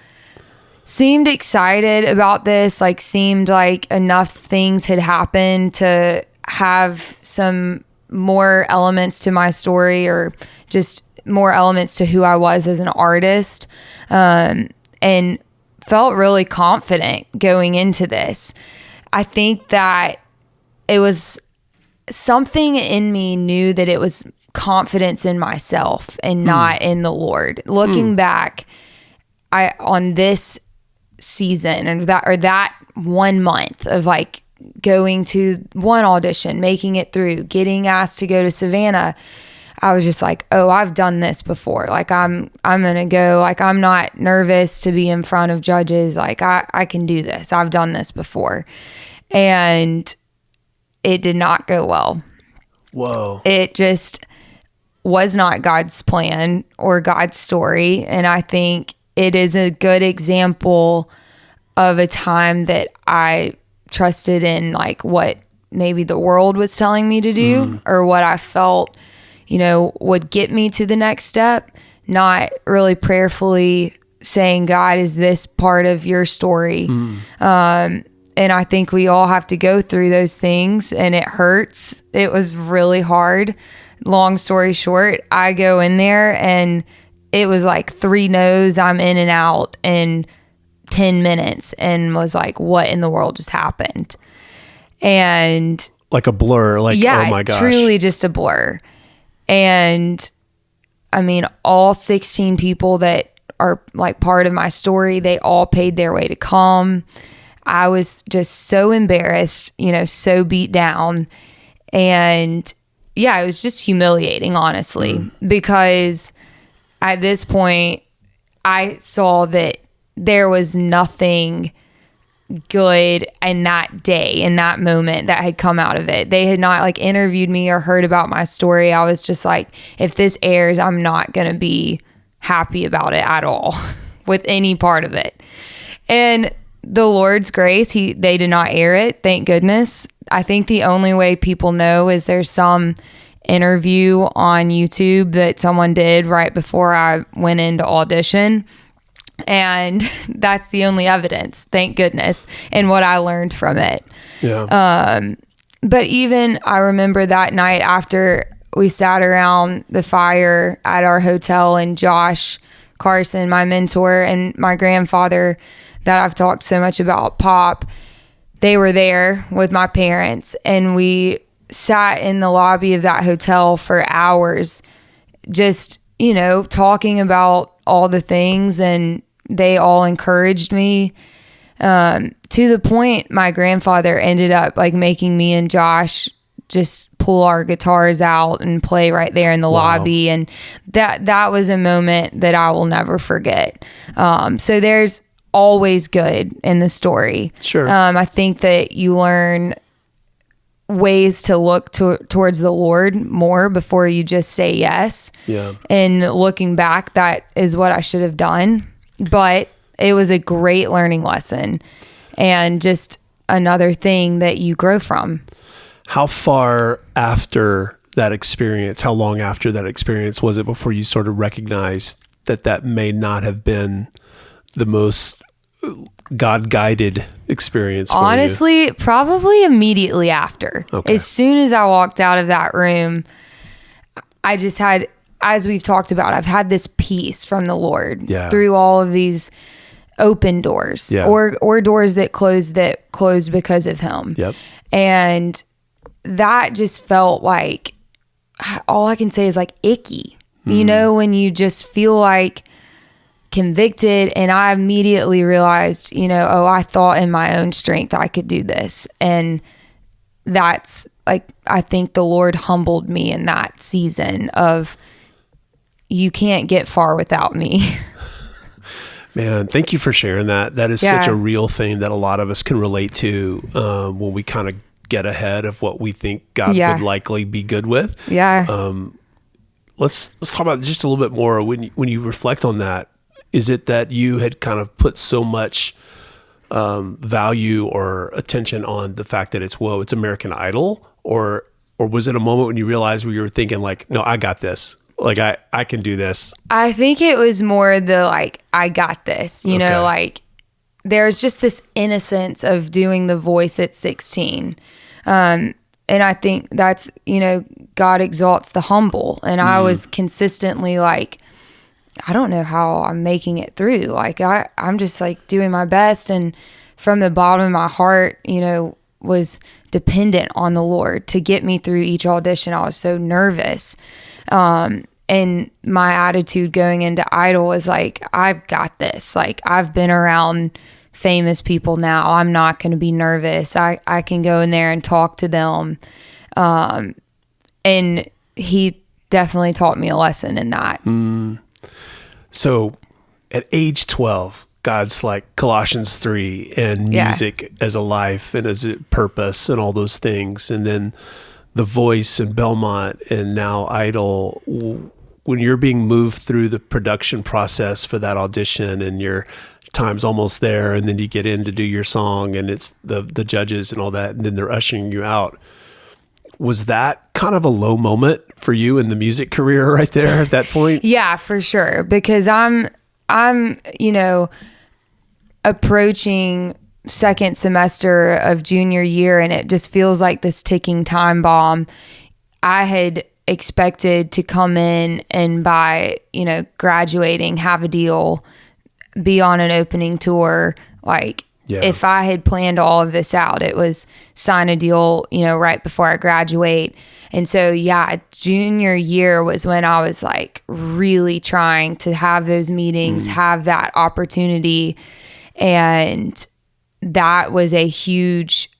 seemed excited about this, like seemed like enough things had happened to have some more elements to my story, or just more elements to who I was as an artist, and felt really confident going into this. I think that it was something in me knew that it was confidence in myself and not in the Lord. Looking back, on this season and that 1 month of like going to one audition, making it through, getting asked to go to Savannah, I was just like, oh, I've done this before. Like I'm going to go, like, I'm not nervous to be in front of judges. Like I can do this. I've done this before. And it did not go well. Whoa. It just was not God's plan or God's story. And I think it is a good example of a time that I trusted in like what maybe the world was telling me to do or what I felt, would get me to the next step, not really prayerfully saying, God, is this part of your story? And I think we all have to go through those things, and it hurts. It was really hard. Long story short, I go in there and it was like 3 no's. I'm in and out in 10 minutes and was like, what in the world just happened? And like a blur, like, oh my gosh. Truly just a blur. And I mean, all 16 people that are like part of my story, they all paid their way to come. I was just so embarrassed, so beat down. And yeah, it was just humiliating, honestly, because at this point I saw that there was nothing good in that day, in that moment that had come out of it. They had not like interviewed me or heard about my story. I was just like, if this airs, I'm not going to be happy about it at all with any part of it. And the Lord's grace, they did not air it. Thank goodness. I think the only way people know is there's some interview on YouTube that someone did right before I went into audition. And that's the only evidence, thank goodness, and what I learned from it. Yeah. But even I remember that night after we sat around the fire at our hotel, and Josh Carson, my mentor, and my grandfather that I've talked so much about, Pop, they were there with my parents, and we sat in the lobby of that hotel for hours, just, talking about all the things, and they all encouraged me, to the point my grandfather ended up like making me and Josh just pull our guitars out and play right there in the lobby. And that was a moment that I will never forget. So there's always good in the story. Sure. I think that you learn ways to look towards the Lord more before you just say yes. Yeah. And looking back, that is what I should have done. But it was a great learning lesson and just another thing that you grow from. How far after that experience, how long after that experience was it before you sort of recognized that may not have been the most God-guided experience for Honestly, you? Probably immediately after. Okay. As soon as I walked out of that room, I just had, as we've talked about, I've had this peace from the Lord through all of these open doors or doors that closed because of him. Yep. And that just felt like, all I can say is like icky, you know, when you just feel like convicted. And I immediately realized, you know, oh, I thought in my own strength I could do this. And that's like, I think the Lord humbled me in that season of, you can't get far without me. Man, thank you for sharing that. That is such a real thing that a lot of us can relate to when we kind of get ahead of what we think God would likely be good with. Yeah. Let's talk about just a little bit more when you reflect on that. Is it that you had kind of put so much value or attention on the fact that it's American Idol, or was it a moment when you realized where you were thinking like, no, I got this. Like I can do this? I think it was more the like, I got this, you know, like there's just this innocence of doing The Voice at 16. And I think that's, you know, God exalts the humble. And I was consistently like, I don't know how I'm making it through. Like I'm just like doing my best. And from the bottom of my heart, you know, was dependent on the Lord to get me through each audition. I was so nervous. And my attitude going into Idol was like, I've got this. Like I've been around famous people now. I'm not going to be nervous. I can go in there and talk to them. And he definitely taught me a lesson in that. So at age 12, God's like Colossians 3 and music as a life and as a purpose and all those things. And then The Voice and Belmont and now Idol. When you're being moved through the production process for that audition and your time's almost there, and then you get in to do your song and it's the judges and all that, and then they're ushering you out. Was that kind of a low moment for you in the music career right there at that point? Yeah, for sure. Because I'm, you know, approaching second semester of junior year, and it just feels like this ticking time bomb. I had expected to come in and by, you know, graduating, have a deal, be on an opening tour. Like if I had planned all of this out, it was sign a deal, you know, right before I graduate. And so, junior year was when I was like really trying to have those meetings, have that opportunity. And that was a huge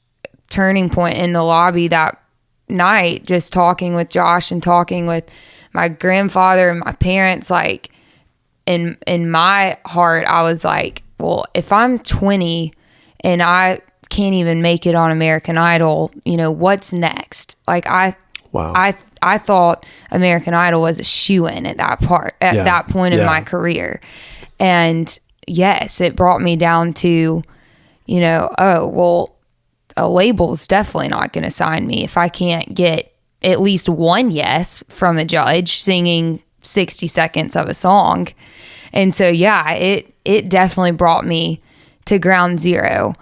turning point in the lobby that night, just talking with Josh and talking with my grandfather and my parents. Like in my heart, I was like, well, if I'm 20 and I can't even make it on American Idol, you know, what's next? Like I thought American Idol was a shoo-in at that point in my career. And yes, it brought me down to, you know, oh, well, a label's definitely not going to sign me if I can't get at least one yes from a judge singing 60 seconds of a song. And so, it definitely brought me to ground zero.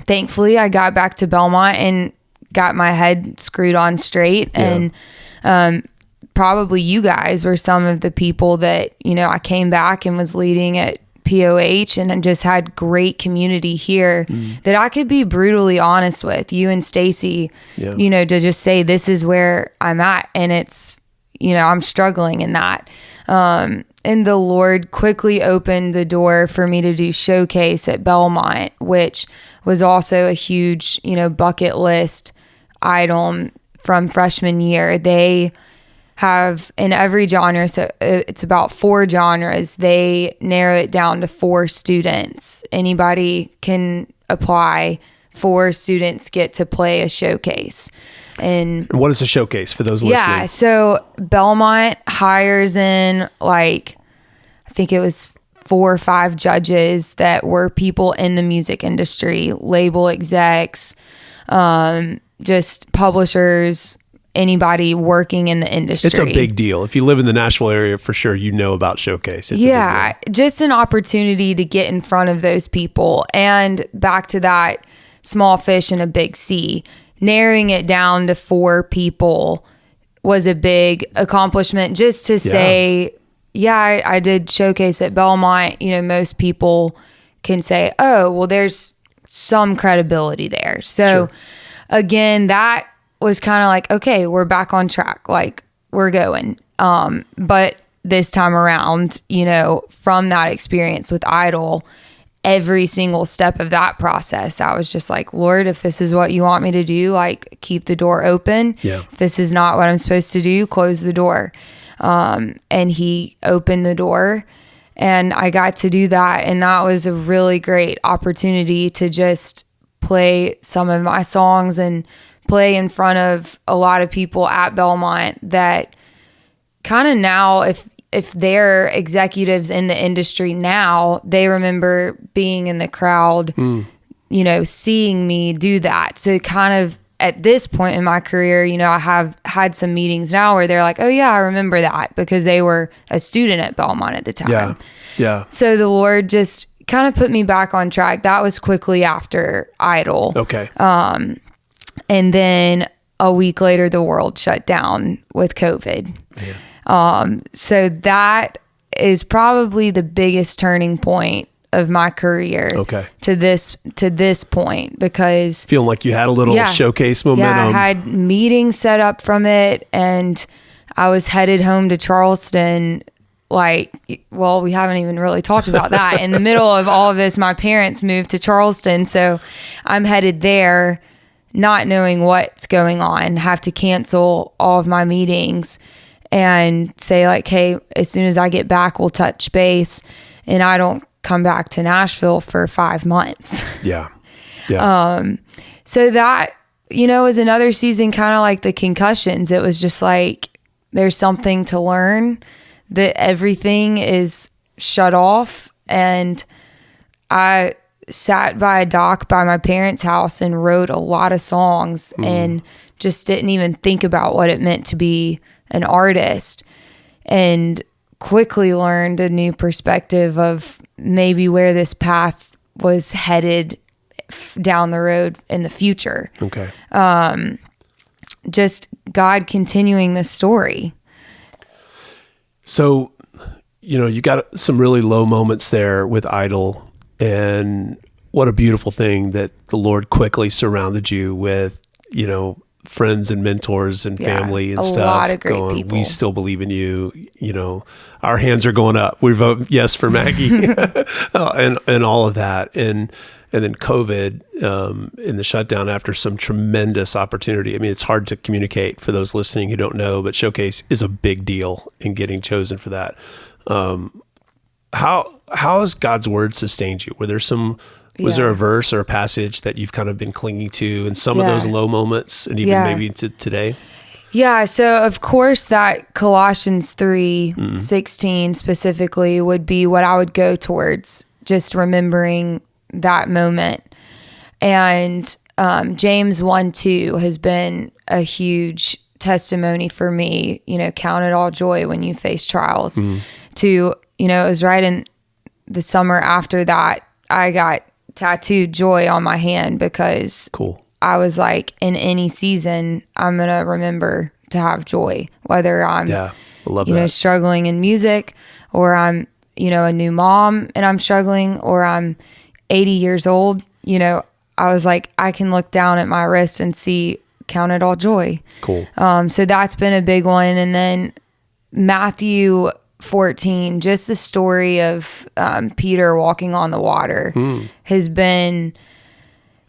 Thankfully, I got back to Belmont and got my head screwed on straight. And probably you guys were some of the people that, you know, I came back and was leading at POH and just had great community here that I could be brutally honest with you and Stacy, you know, to just say, this is where I'm at. And it's, you know, I'm struggling in that. And the Lord quickly opened the door for me to do Showcase at Belmont, which was also a huge, you know, bucket list item from freshman year. They have in every genre, so it's about 4 genres. They narrow it down to 4 students. Anybody can apply. 4 students get to play a showcase. And what is a showcase for those listening? Yeah, so Belmont hires in like, I think it was 4 or 5 judges that were people in the music industry, label execs, just publishers, anybody working in the industry. It's a big deal. If you live in the Nashville area, for sure, you know about Showcase. It's just an opportunity to get in front of those people. And back to that small fish in a big sea, narrowing it down to 4 people was a big accomplishment, just to say, I did showcase at Belmont. Most people can say, oh, well, there's some credibility there. So again, that was kind of like, okay, we're back on track. Like, we're going. But this time around, from that experience with Idol, every single step of that process, I was just like, Lord, if this is what you want me to do, like, keep the door open. Yeah. If this is not what I'm supposed to do, close the door. And he opened the door, and I got to do that. And that was a really great opportunity to just play some of my songs and play in front of a lot of people at Belmont that kind of now, if they're executives in the industry now, they remember being in the crowd, seeing me do that. So kind of at this point in my career, I have had some meetings now where they're like, oh yeah, I remember that, because they were a student at Belmont at the time. Yeah. So the Lord just kind of put me back on track. That was quickly after Idol. Okay. And then a week later, the world shut down with COVID. So that is probably the biggest turning point of my career. Okay. To this point, because feeling like you had a little showcase momentum. Yeah, I had meetings set up from it, and I was headed home to Charleston. We haven't even really talked about that. In the middle of all of this, my parents moved to Charleston, so I'm headed there, not knowing what's going on, have to cancel all of my meetings and say like, hey, as soon as I get back, we'll touch base. And I don't come back to Nashville for 5 months. Yeah. So that, was another season, kind of like the concussions. It was just like, there's something to learn, that everything is shut off. And I sat by a dock by my parents' house and wrote a lot of songs and just didn't even think about what it meant to be an artist, and quickly learned a new perspective of maybe where this path was headed down the road in the future. Okay. Just God continuing the story. So, you got some really low moments there with Idol, and what a beautiful thing that the Lord quickly surrounded you with, friends and mentors and family and stuff. A lot of great people. We still believe in you. Our hands are going up. We vote yes for Maggie and all of that. And then COVID in the shutdown after some tremendous opportunity. I mean, it's hard to communicate for those listening who don't know, but Showcase is a big deal in getting chosen for that. How has God's word sustained you? Was there a verse or a passage that you've kind of been clinging to in some of those low moments, and even maybe to today? Yeah. So of course that Colossians 3:16 specifically would be what I would go towards, just remembering that moment. And James 1:2 has been a huge testimony for me. Count it all joy when you face trials. It was right in the summer after that, I got tattooed joy on my hand, because I was like, in any season, I'm going to remember to have joy, whether I'm, struggling in music, or I'm, a new mom and I'm struggling, or I'm 80 years old. I was like, I can look down at my wrist and see, count it all joy. Cool. So that's been a big one. And then Matthew 14, just the story of Peter walking on the water has been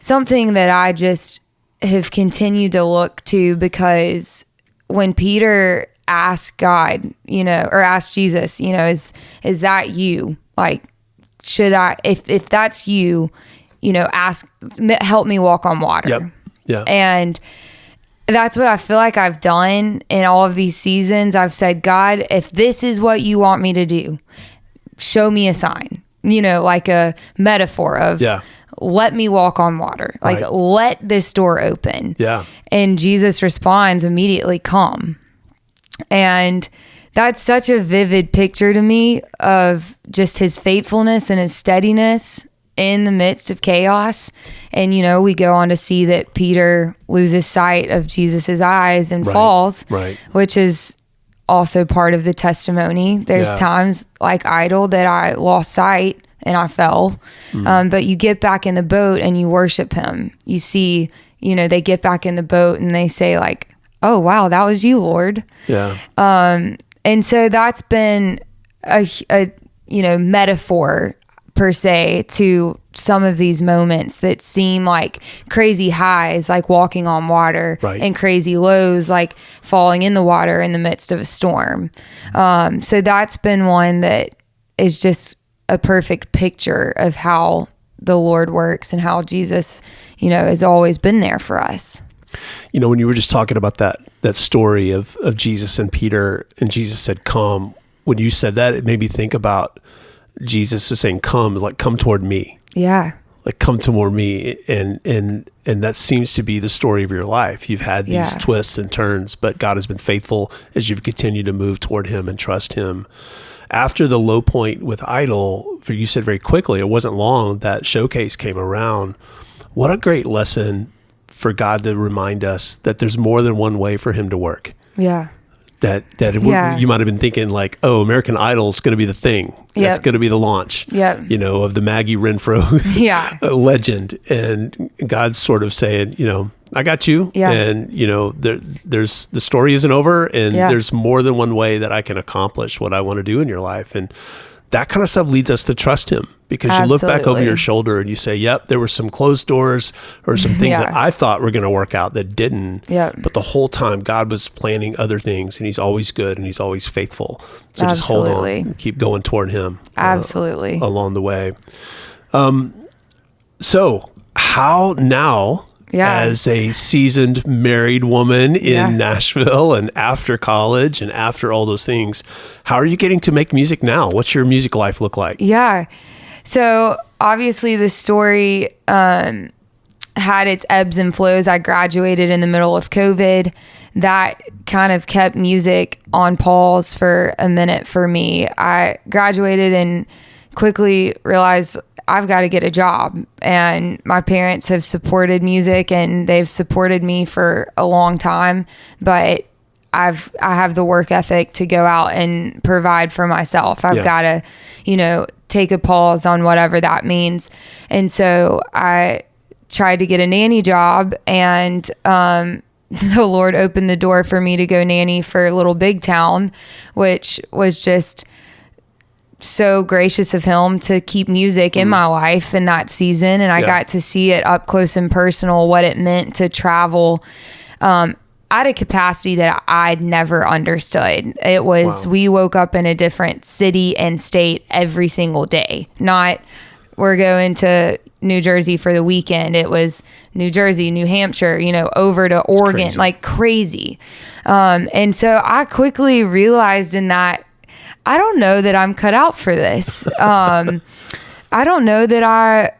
something that I just have continued to look to, because when Peter asked God, or asked Jesus, is that you? Like, should I, if that's you, help me walk on water. Yep. Yeah. And that's what I feel like I've done in all of these seasons. I've said, God, if this is what you want me to do, show me a sign, like a metaphor of let me walk on water. Like, let this door open. Yeah. And Jesus responds immediately, come. And that's such a vivid picture to me of just his faithfulness and his steadiness in the midst of chaos. And, we go on to see that Peter loses sight of Jesus's eyes and falls, which is also part of the testimony. There's times like Idol that I lost sight and I fell. But you get back in the boat and you worship him. You see, they get back in the boat and they say like, oh, wow, that was you, Lord. Yeah. And so that's been a metaphor per se to some of these moments that seem like crazy highs, like walking on water, and crazy lows, like falling in the water in the midst of a storm. So that's been one that is just a perfect picture of how the Lord works and how Jesus, has always been there for us. When you were just talking about that story of Jesus and Peter, and Jesus said, come, when you said that, it made me think about Jesus is saying, come, like, come toward me. Yeah. Like, come toward me. And that seems to be the story of your life. You've had these twists and turns, but God has been faithful as you've continued to move toward him and trust him. After the low point with Idol, for you said very quickly, it wasn't long that showcase came around. What a great lesson for God to remind us that there's more than one way for him to work. Yeah. You might have been thinking like, oh, American Idol is going to be the thing. That's going to be the launch, of the Maggie Renfroe legend. And God's sort of saying, I got you. Yeah. And, there's the story isn't over, and there's more than one way that I can accomplish what I want to do in your life. And that kind of stuff leads us to trust him, because you look back over your shoulder and you say, yep, there were some closed doors or some things that I thought were going to work out that didn't. But the whole time God was planning other things, and he's always good and he's always faithful. So just hold on and keep going toward him. Along the way. So how now, as a seasoned married woman in Nashville and after college and after all those things, how are you getting to make music now? What's your music life look like? Yeah. So obviously the story had its ebbs and flows. I graduated in the middle of COVID. That kind of kept music on pause for a minute for me. I graduated and quickly realized I've got to get a job, and my parents have supported music and they've supported me for a long time, but I have the work ethic to go out and provide for myself. I've got to, take a pause on whatever that means. And so I tried to get a nanny job, and the Lord opened the door for me to go nanny for Little Big Town, which was just so gracious of him to keep music in my life in that season. And I got to see it up close and personal, what it meant to travel at a capacity that I'd never understood. It was, we woke up in a different city and state every single day. Not we're going to New Jersey for the weekend. It was New Jersey, New Hampshire, over to Oregon, crazy. Like crazy. And so I quickly realized in that, I don't know that I'm cut out for this. I don't know that I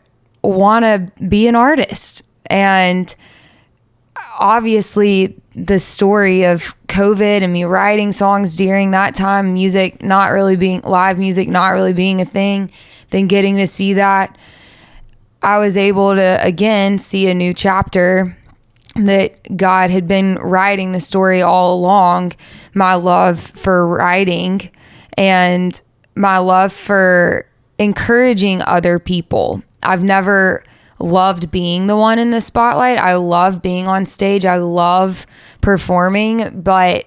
want to be an artist. And obviously the story of COVID and me writing songs during that time, live music not really being a thing, then getting to see that, I was able to again see a new chapter that God had been writing the story all along. My love for writing and my love for encouraging other people. I've never loved being the one in the spotlight. I love being on stage. I love performing, but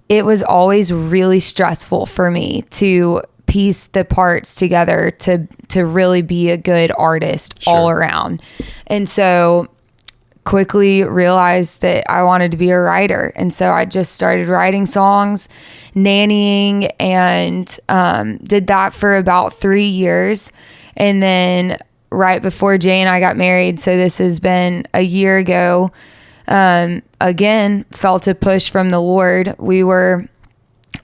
it was always really stressful for me to piece the parts together to really be a good artist all around. And so quickly realized that I wanted to be a writer. And so I just started writing songs, nannying, and did that for about 3 years. And then right before Jay and I got married, so this has been a year ago, again, felt a push from the Lord. We were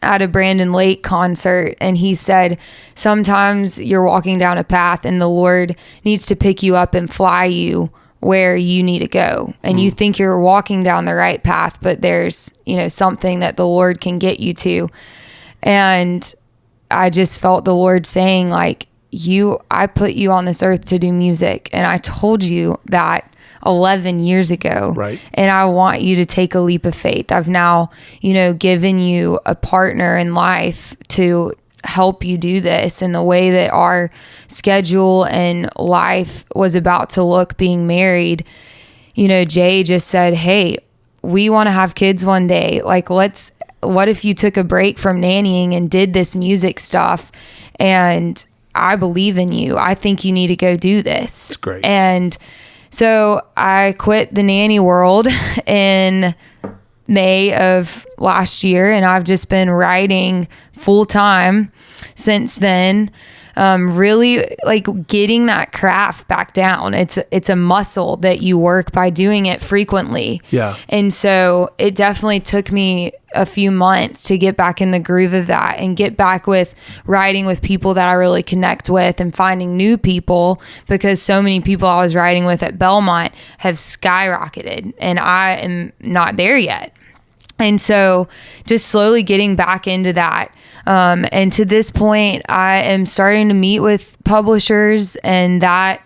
at a Brandon Lake concert, and he said, sometimes you're walking down a path and the Lord needs to pick you up and fly you where you need to go. And you think you're walking down the right path, but there's, something that the Lord can get you to. And I just felt the Lord saying, like, I put you on this earth to do music. And I told you that 11 years ago. Right. And I want you to take a leap of faith. I've now, given you a partner in life to help you do this. And the way that our schedule and life was about to look being married, Jay just said, hey, we want to have kids one day. Like, what if you took a break from nannying and did this music stuff? And I believe in you. I think you need to go do this. That's great. And so I quit the nanny world in May of last year, and I've just been writing full time since then. Really like getting that craft back down. It's a muscle that you work by doing it frequently. Yeah. And so it definitely took me a few months to get back in the groove of that and get back with writing with people that I really connect with and finding new people, because so many people I was writing with at Belmont have skyrocketed and I am not there yet. And so just slowly getting back into that. And to this point, I am starting to meet with publishers, and that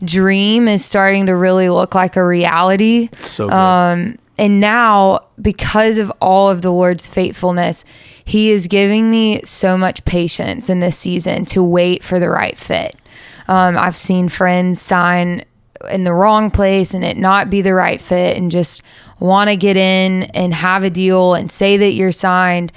dream is starting to really look like a reality. So good. And now, because of all of the Lord's faithfulness, He is giving me so much patience in this season to wait for the right fit. I've seen friends sign in the wrong place and it not be the right fit and just want to get in and have a deal and say that you're signed.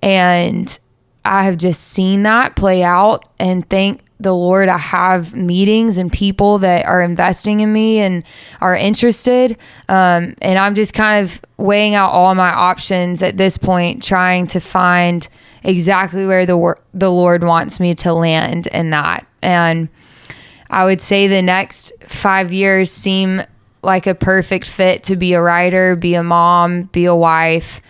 And I have just seen that play out, and thank the Lord I have meetings and people that are investing in me and are interested. And I'm just kind of weighing out all my options at this point, trying to find exactly where the Lord wants me to land in that. And I would say the next 5 years seem like a perfect fit to be a writer, be a mom, be a wife.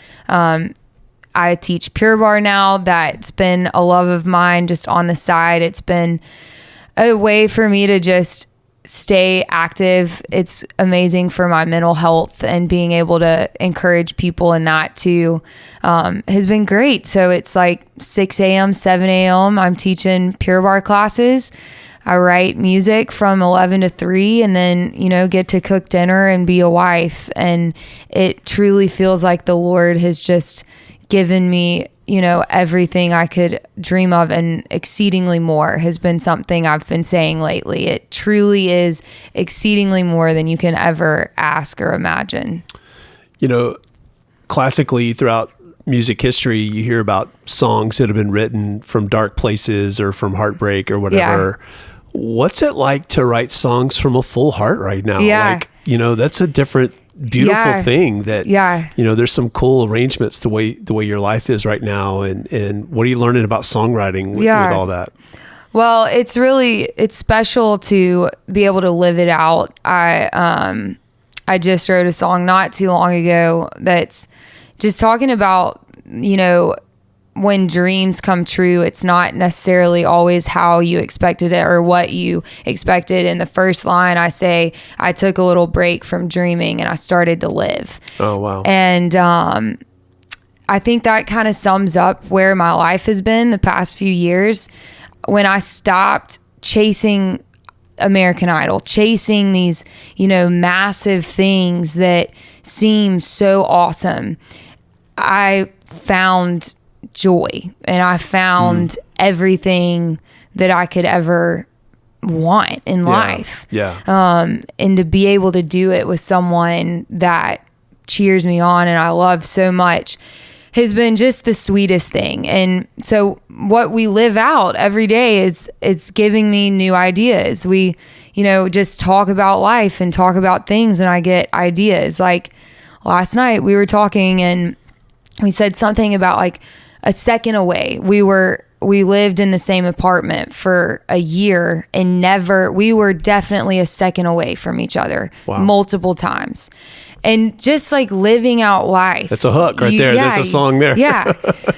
I teach Pure Barre now. That's been a love of mine just on the side. It's been a way for me to just stay active. It's amazing for my mental health, and being able to encourage people in that too has been great. So it's like 6 a.m., 7 a.m. I'm teaching Pure Barre classes. I write music from 11 to 3 and then, get to cook dinner and be a wife. And it truly feels like the Lord has just given me, everything I could dream of, and exceedingly more has been something I've been saying lately. It truly is exceedingly more than you can ever ask or imagine. Classically throughout music history, you hear about songs that have been written from dark places or from heartbreak or whatever. Yeah. What's it like to write songs from a full heart right now? Yeah. That's a different, beautiful thing that, there's some cool arrangements the way your life is right now. And what are you learning about songwriting with all that? Well, it's special to be able to live it out. I just wrote a song not too long ago that's just talking about, when dreams come true, it's not necessarily always how you expected it or what you expected. In the first line, I say, I took a little break from dreaming and I started to live. Oh, wow. And I think that kind of sums up where my life has been the past few years. When I stopped chasing American Idol, chasing these, massive things that seem so awesome, I found joy, and I found everything that I could ever want in life. Yeah. And to be able to do it with someone that cheers me on and I love so much has been just the sweetest thing. And so what we live out every day is it's giving me new ideas. We, just talk about life and talk about things, and I get ideas. Like last night we were talking and we said something about like a second away. We lived in the same apartment for a year and we were definitely a second away from each other. Wow. Multiple times. And just like living out life. That's a hook right there. There's a song there. Yeah.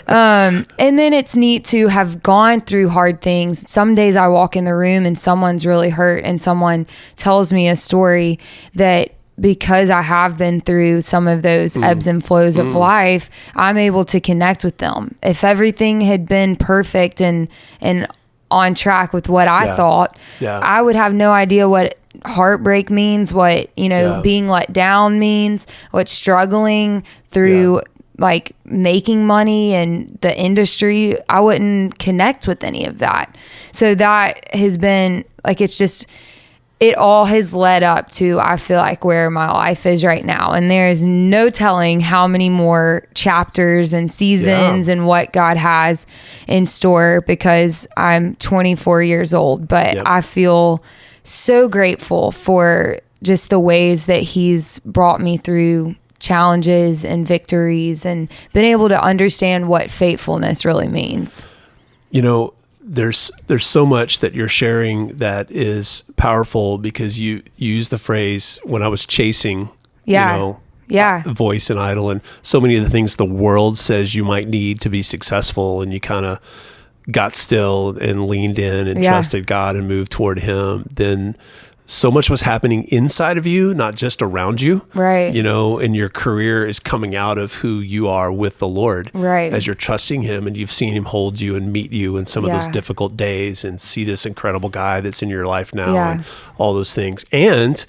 And then it's neat to have gone through hard things. Some days I walk in the room and someone's really hurt and someone tells me a story that, because I have been through some of those ebbs and flows of life, I'm able to connect with them. If everything had been perfect and on track with what I thought, I would have no idea what heartbreak means, what, being let down means, what struggling through like making money and the industry. I wouldn't connect with any of that. So that has been like, it all has led up to, I feel like, where my life is right now. And there is no telling how many more chapters and seasons and what God has in store, because I'm 24 years old, but I feel so grateful for just the ways that he's brought me through challenges and victories and been able to understand what faithfulness really means. There's so much that you're sharing that is powerful, because you use the phrase, when I was chasing, voice and idol, and so many of the things the world says you might need to be successful, and you kind of got still and leaned in and trusted God and moved toward him. Then so much was happening inside of you, not just around you. Right. And your career is coming out of who you are with the Lord. Right. As you're trusting him, and you've seen him hold you and meet you in some of those difficult days, and see this incredible guy that's in your life now and all those things. And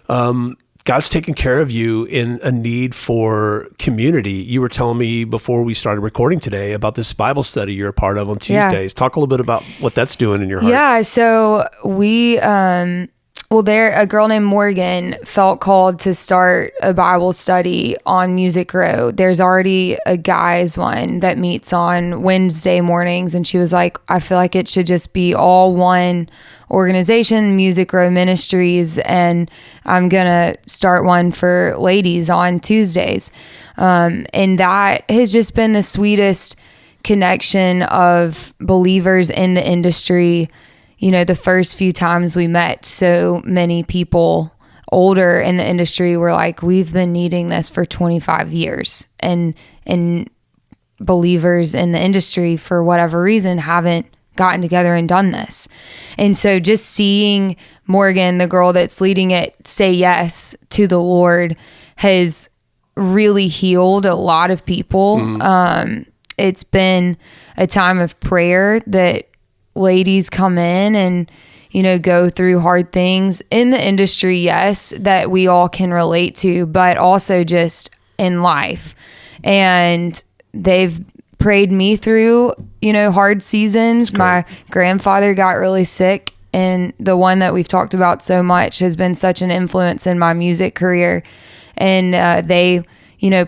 God's taking care of you in a need for community. You were telling me before we started recording today about this Bible study you're a part of on Tuesdays. Talk a little bit about what that's doing in your heart. Yeah. So we, a girl named Morgan felt called to start a Bible study on Music Row. There's already a guys one that meets on Wednesday mornings. And she was like, I feel like it should just be all one organization, Music Row Ministries. And I'm going to start one for ladies on Tuesdays. And that has just been the sweetest connection of believers in the industry. The first few times we met, so many people older in the industry were like, we've been needing this for 25 years. And believers in the industry, for whatever reason, haven't gotten together and done this. And so just seeing Morgan, the girl that's leading it, say yes to the Lord has really healed a lot of people. It's been a time of prayer that ladies come in and, go through hard things in the industry, yes, that we all can relate to, but also just in life. And they've prayed me through, hard seasons. My grandfather got really sick, and the one that we've talked about so much has been such an influence in my music career. And they,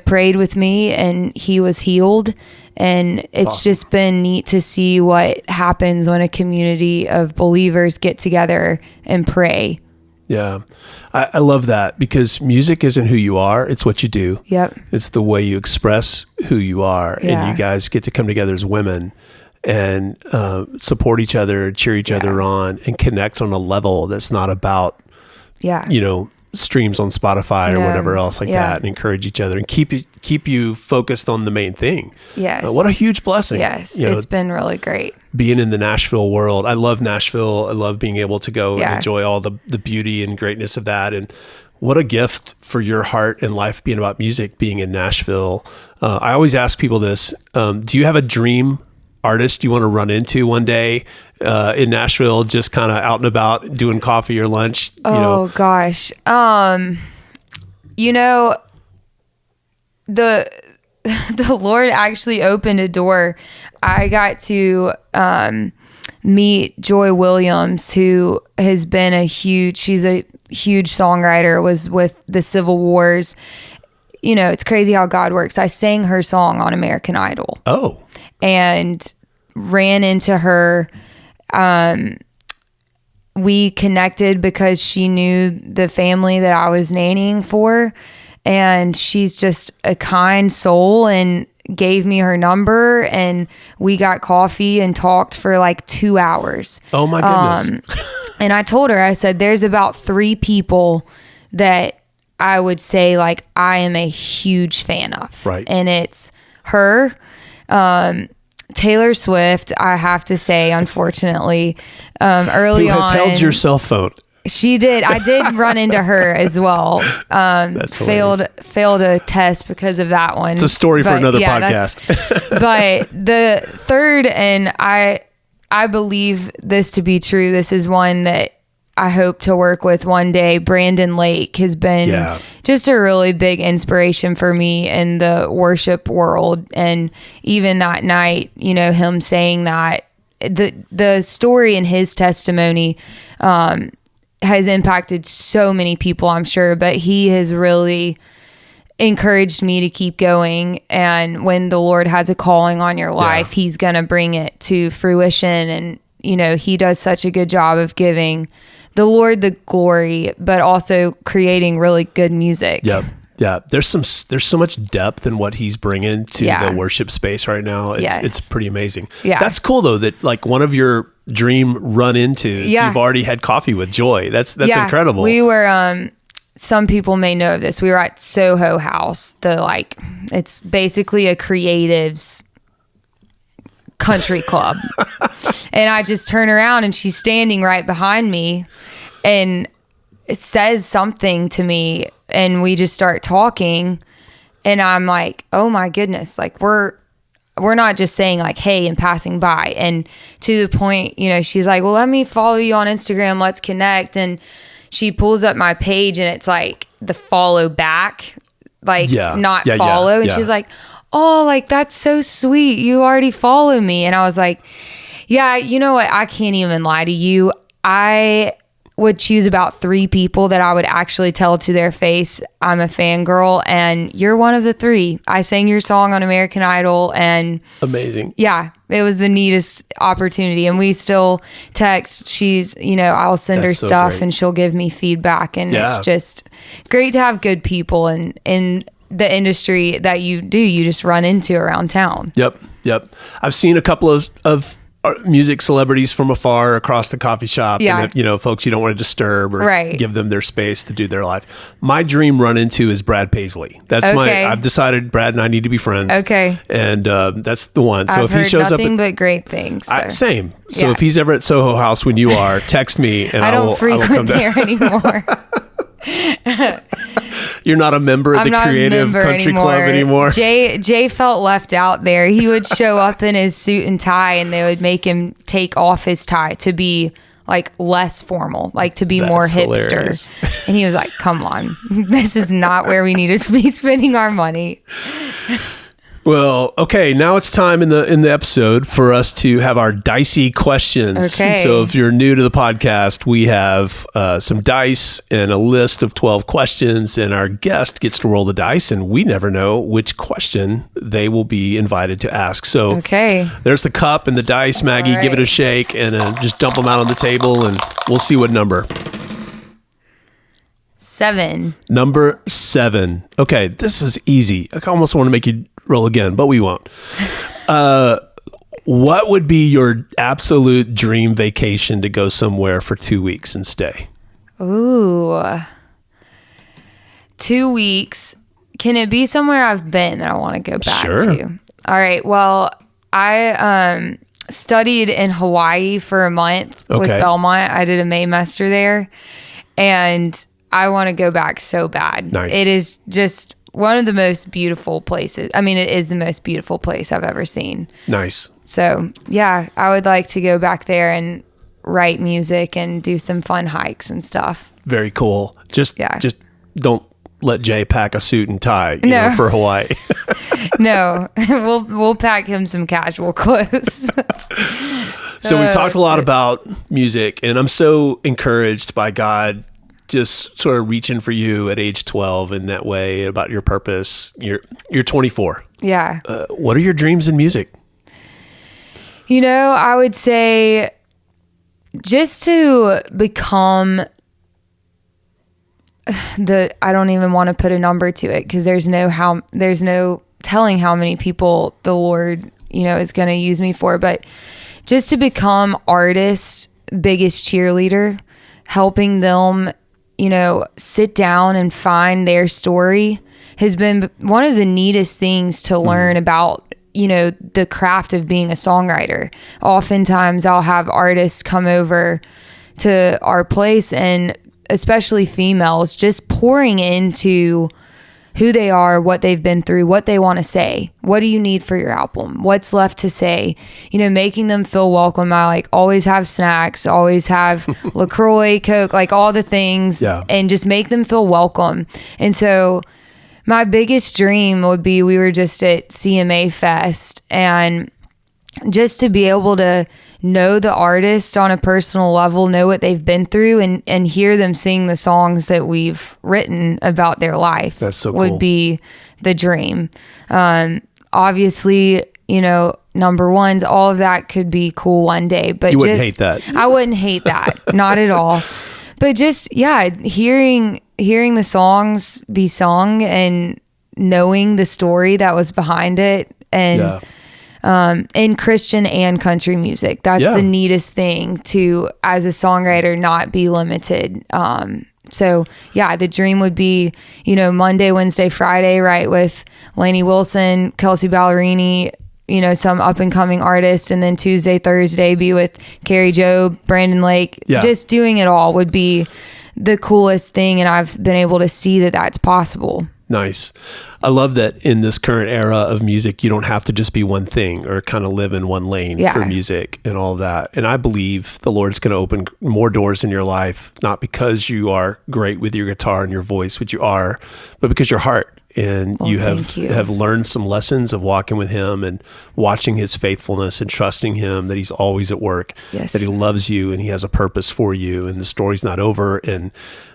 prayed with me, and he was healed. And it's awesome. Just been neat to see what happens when a community of believers get together and pray. Yeah. I love that, because music isn't who you are. It's what you do. Yep. It's the way you express who you are. Yeah. And you guys get to come together as women and support each other, cheer each other on, and connect on a level that's not about, streams on Spotify or whatever else like that, and encourage each other and keep you focused on the main thing. Yes. What a huge blessing. Yes. It's been really great. Being in the Nashville world. I love Nashville. I love being able to go and enjoy all the beauty and greatness of that. And what a gift for your heart and life being about music, being in Nashville. I always ask people this. Do you have a dream artist you want to run into one day in Nashville, just kind of out and about doing coffee or lunch? Gosh. The Lord actually opened a door. I got to meet Joy Williams, who has been she's a huge songwriter, was with the Civil Wars. It's crazy how God works. I sang her song on American Idol. Oh. And ran into her. We connected because she knew the family that I was nannying for, and she's just a kind soul, and gave me her number, and we got coffee and talked for like 2 hours. Oh my goodness. And I told her, I said, there's about 3 people that I would say like I am a huge fan of. Right. And it's her, Taylor Swift, I have to say, unfortunately, early on. Who has held your cell phone? She did. I did run into her as well. Failed a test because of that one. It's a story for another podcast. But the third, and I believe this to be true. This is one that I hope to work with one day. Brandon Lake has been just a really big inspiration for me in the worship world. And even that night, you know, him saying that, the story in his testimony has impacted so many people, I'm sure, but he has really encouraged me to keep going. And when the Lord has a calling on your life, he's going to bring it to fruition. And, you know, he does such a good job of giving the Lord the glory, but also creating really good music. Yep. Yeah. There's so much depth in what he's bringing to the worship space right now. It's pretty amazing. Yeah. That's cool though, that like one of your dream run-intos, you've already had coffee with Joy. That's incredible. We were, some people may know this. We were at Soho House. It's basically a creatives country club. And I just turn around and she's standing right behind me and it says something to me, and we just start talking, and I'm like, oh my goodness, like we're not just saying like, hey, and passing by. And to the point, you know, she's like, well, let me follow you on Instagram. Let's connect. And she pulls up my page and it's like the follow back, like not follow. And she's like, oh, like, that's so sweet. You already follow me. And I was like, yeah, you know what? I can't even lie to you. I would choose about 3 people that I would actually tell to their face I'm a fangirl, and you're one of the 3. I sang your song on American Idol, and amazing. Yeah, it was the neatest opportunity, and we still text. She's, you know, I'll send her stuff and she'll give me feedback, and it's just great to have good people in the industry that you just run into around town. Yep. I've seen a couple of music celebrities from afar across the coffee shop, and you know, folks you don't want to disturb or give them their space to do their life. My dream run into is Brad Paisley. That's I've decided Brad and I need to be friends. Okay. And that's the one. So I've heard nothing but great things. So. Same. So if he's ever at Soho House when you are, text me and I will come there anymore. You're not a member of the creative country club anymore. Jay felt left out there. He would show up in his suit and tie, and they would make him take off his tie to be like less formal, like to be more hipster. Hilarious. And he was like, come on, this is not where we need to be spending our money. Well, okay, now it's time in the episode for us to have our dicey questions. Okay. So if you're new to the podcast, we have some dice and a list of 12 questions, and our guest gets to roll the dice, and we never know which question they will be invited to ask. So there's the cup and the dice, Maggie. Give it a shake and just dump them out on the table, and we'll see what number. 7. Number 7. Okay, this is easy. I almost want to make you roll again, but we won't. What would be your absolute dream vacation to go somewhere for 2 weeks and stay? Ooh. 2 weeks. Can it be somewhere I've been that I want to go back to? All right. Well, I studied in Hawaii for a month with Belmont. I did a Maymester there, and I want to go back so bad. Nice. It is just one of the most beautiful places. I mean, it is the most beautiful place I've ever seen. Nice. So, yeah, I would like to go back there and write music and do some fun hikes and stuff. Very cool. Just don't let Jay pack a suit and tie you know, for Hawaii. No, we'll pack him some casual clothes. So we talked a lot about music, and I'm so encouraged by God just sort of reaching for you at age 12 in that way about your purpose. You're 24. Yeah. What are your dreams in music? You know, I would say just to become I don't even want to put a number to it, because there's no telling how many people the Lord, you know, is going to use me for, but just to become artists' biggest cheerleader, helping them, you know, sit down and find their story has been one of the neatest things to learn about, you know, the craft of being a songwriter. Oftentimes I'll have artists come over to our place, and especially females, just pouring into who they are, what they've been through, what they want to say. What do you need for your album? What's left to say? You know, making them feel welcome. I like always have snacks, always have LaCroix, Coke, like all the things, and just make them feel welcome. And so my biggest dream would be, we were just at CMA Fest, and just to be able to know the artist on a personal level, know what they've been through, and hear them sing the songs that we've written about their life. That's so cool. Would be the dream. Obviously, you know, number ones, all of that could be cool one day, but you wouldn't hate that. I wouldn't hate that. Not at all. But just, hearing the songs be sung and knowing the story that was behind it, and in Christian and country music. That's the neatest thing, to, as a songwriter, not be limited. So the dream would be, you know, Monday, Wednesday, Friday, right, with Lainey Wilson, Kelsey Ballerini, you know, some up and coming artist, and then Tuesday, Thursday be with Carrie Job, Brandon Lake. Just doing it all would be the coolest thing, and I've been able to see that that's possible. Nice. I love that in this current era of music, you don't have to just be one thing or kind of live in one lane for music and all of that. And I believe the Lord's going to open more doors in your life, not because you are great with your guitar and your voice, which you are, but because your heart. And you have learned some lessons of walking with him and watching his faithfulness and trusting him that he's always at work, that he loves you and he has a purpose for you, and the story's not over. And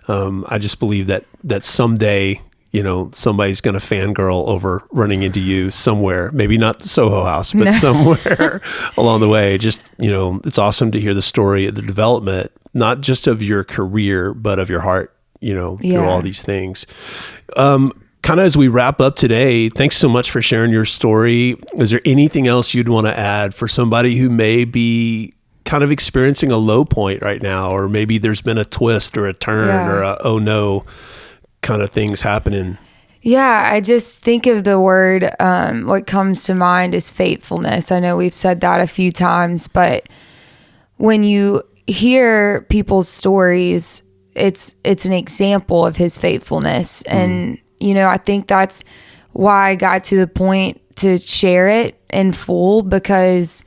I just believe that someday, you know, somebody's going to fangirl over running into you somewhere, maybe not the Soho House, but somewhere along the way. Just, you know, it's awesome to hear the story of the development, not just of your career, but of your heart, you know, through all these things. Kind of as we wrap up today, thanks so much for sharing your story. Is there anything else you'd want to add for somebody who may be kind of experiencing a low point right now, or maybe there's been a twist or a turn or a, oh no, kind of things happening? I just think of the word, what comes to mind is faithfulness. I know we've said that a few times, but when you hear people's stories, it's an example of his faithfulness. And, you know, I think that's why I got to the point to share it in full, because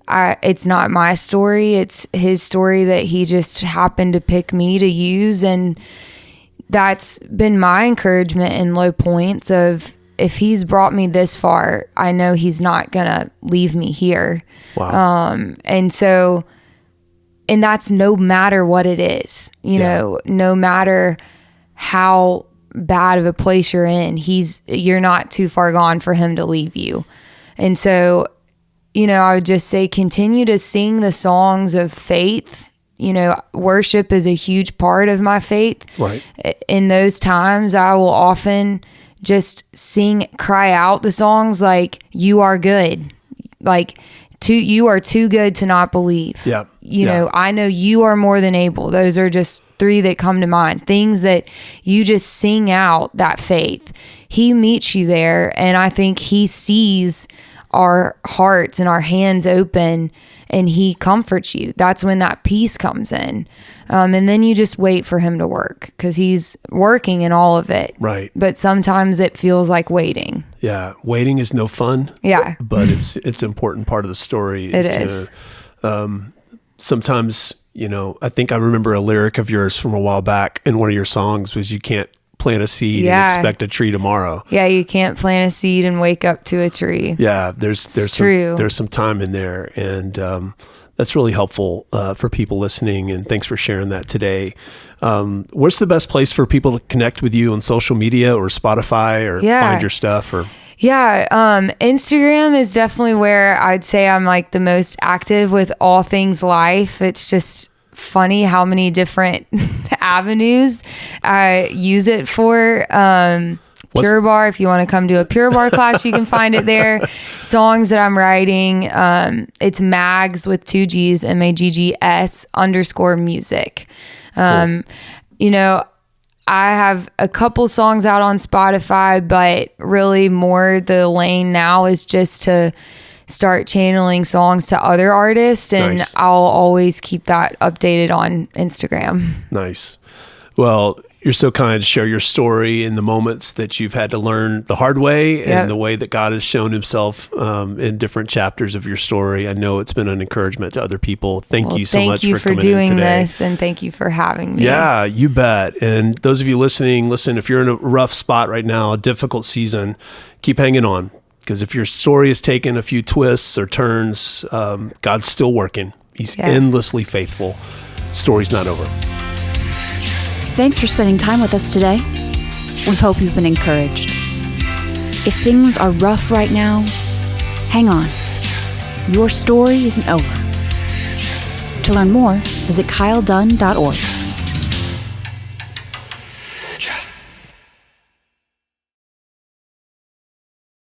it's not my story. It's his story that he just happened to pick me to use. And that's been my encouragement in low points of, if he's brought me this far, I know he's not going to leave me here. Wow. And so, and that's no matter what it is, you know, no matter how bad of a place you're in, you're not too far gone for him to leave you. And so, you know, I would just say, continue to sing the songs of faith. You know, worship is a huge part of my faith. Right. In those times, I will often just cry out the songs like, you are good. Like, you are too good to not believe. Yeah. You know, I know you are more than able. Those are just three that come to mind. Things that you just sing out that faith. He meets you there, and I think he sees our hearts and our hands open, and he comforts you. That's when that peace comes in. And then you just wait for him to work, because he's working in all of it. Right. But sometimes it feels like waiting. Yeah. Waiting is no fun. Yeah. But it's an important part of the story. It is. Sometimes, you know, I think I remember a lyric of yours from a while back in one of your songs was, you can't plant a seed and expect a tree tomorrow. Yeah, you can't plant a seed and wake up to a tree. Yeah, there's some time in there, and that's really helpful for people listening. And thanks for sharing that today. What's the best place for people to connect with you on social media or Spotify, or find your stuff? Or Instagram is definitely where I'd say I'm like the most active with all things life. It's just funny how many different avenues I use it for. Pure Bar, if you want to come to a Pure Bar class, you can find it there. Songs that I'm writing, it's Mags with 2 G's, MAGGS_music. Cool. You know, I have a couple songs out on Spotify, but really more the lane now is just to start channeling songs to other artists, and I'll always keep that updated on Instagram. Nice. Well, you're so kind to share your story in the moments that you've had to learn the hard way and the way that God has shown himself in different chapters of your story. I know it's been an encouragement to other people. Thank you so much for coming in today. Thank you for doing this, and thank you for having me. Yeah, you bet. And those of you listening, listen, if you're in a rough spot right now, a difficult season, keep hanging on. Because if your story has taken a few twists or turns, God's still working. He's endlessly faithful. Story's not over. Thanks for spending time with us today. We hope you've been encouraged. If things are rough right now, hang on. Your story isn't over. To learn more, visit kyledunn.org.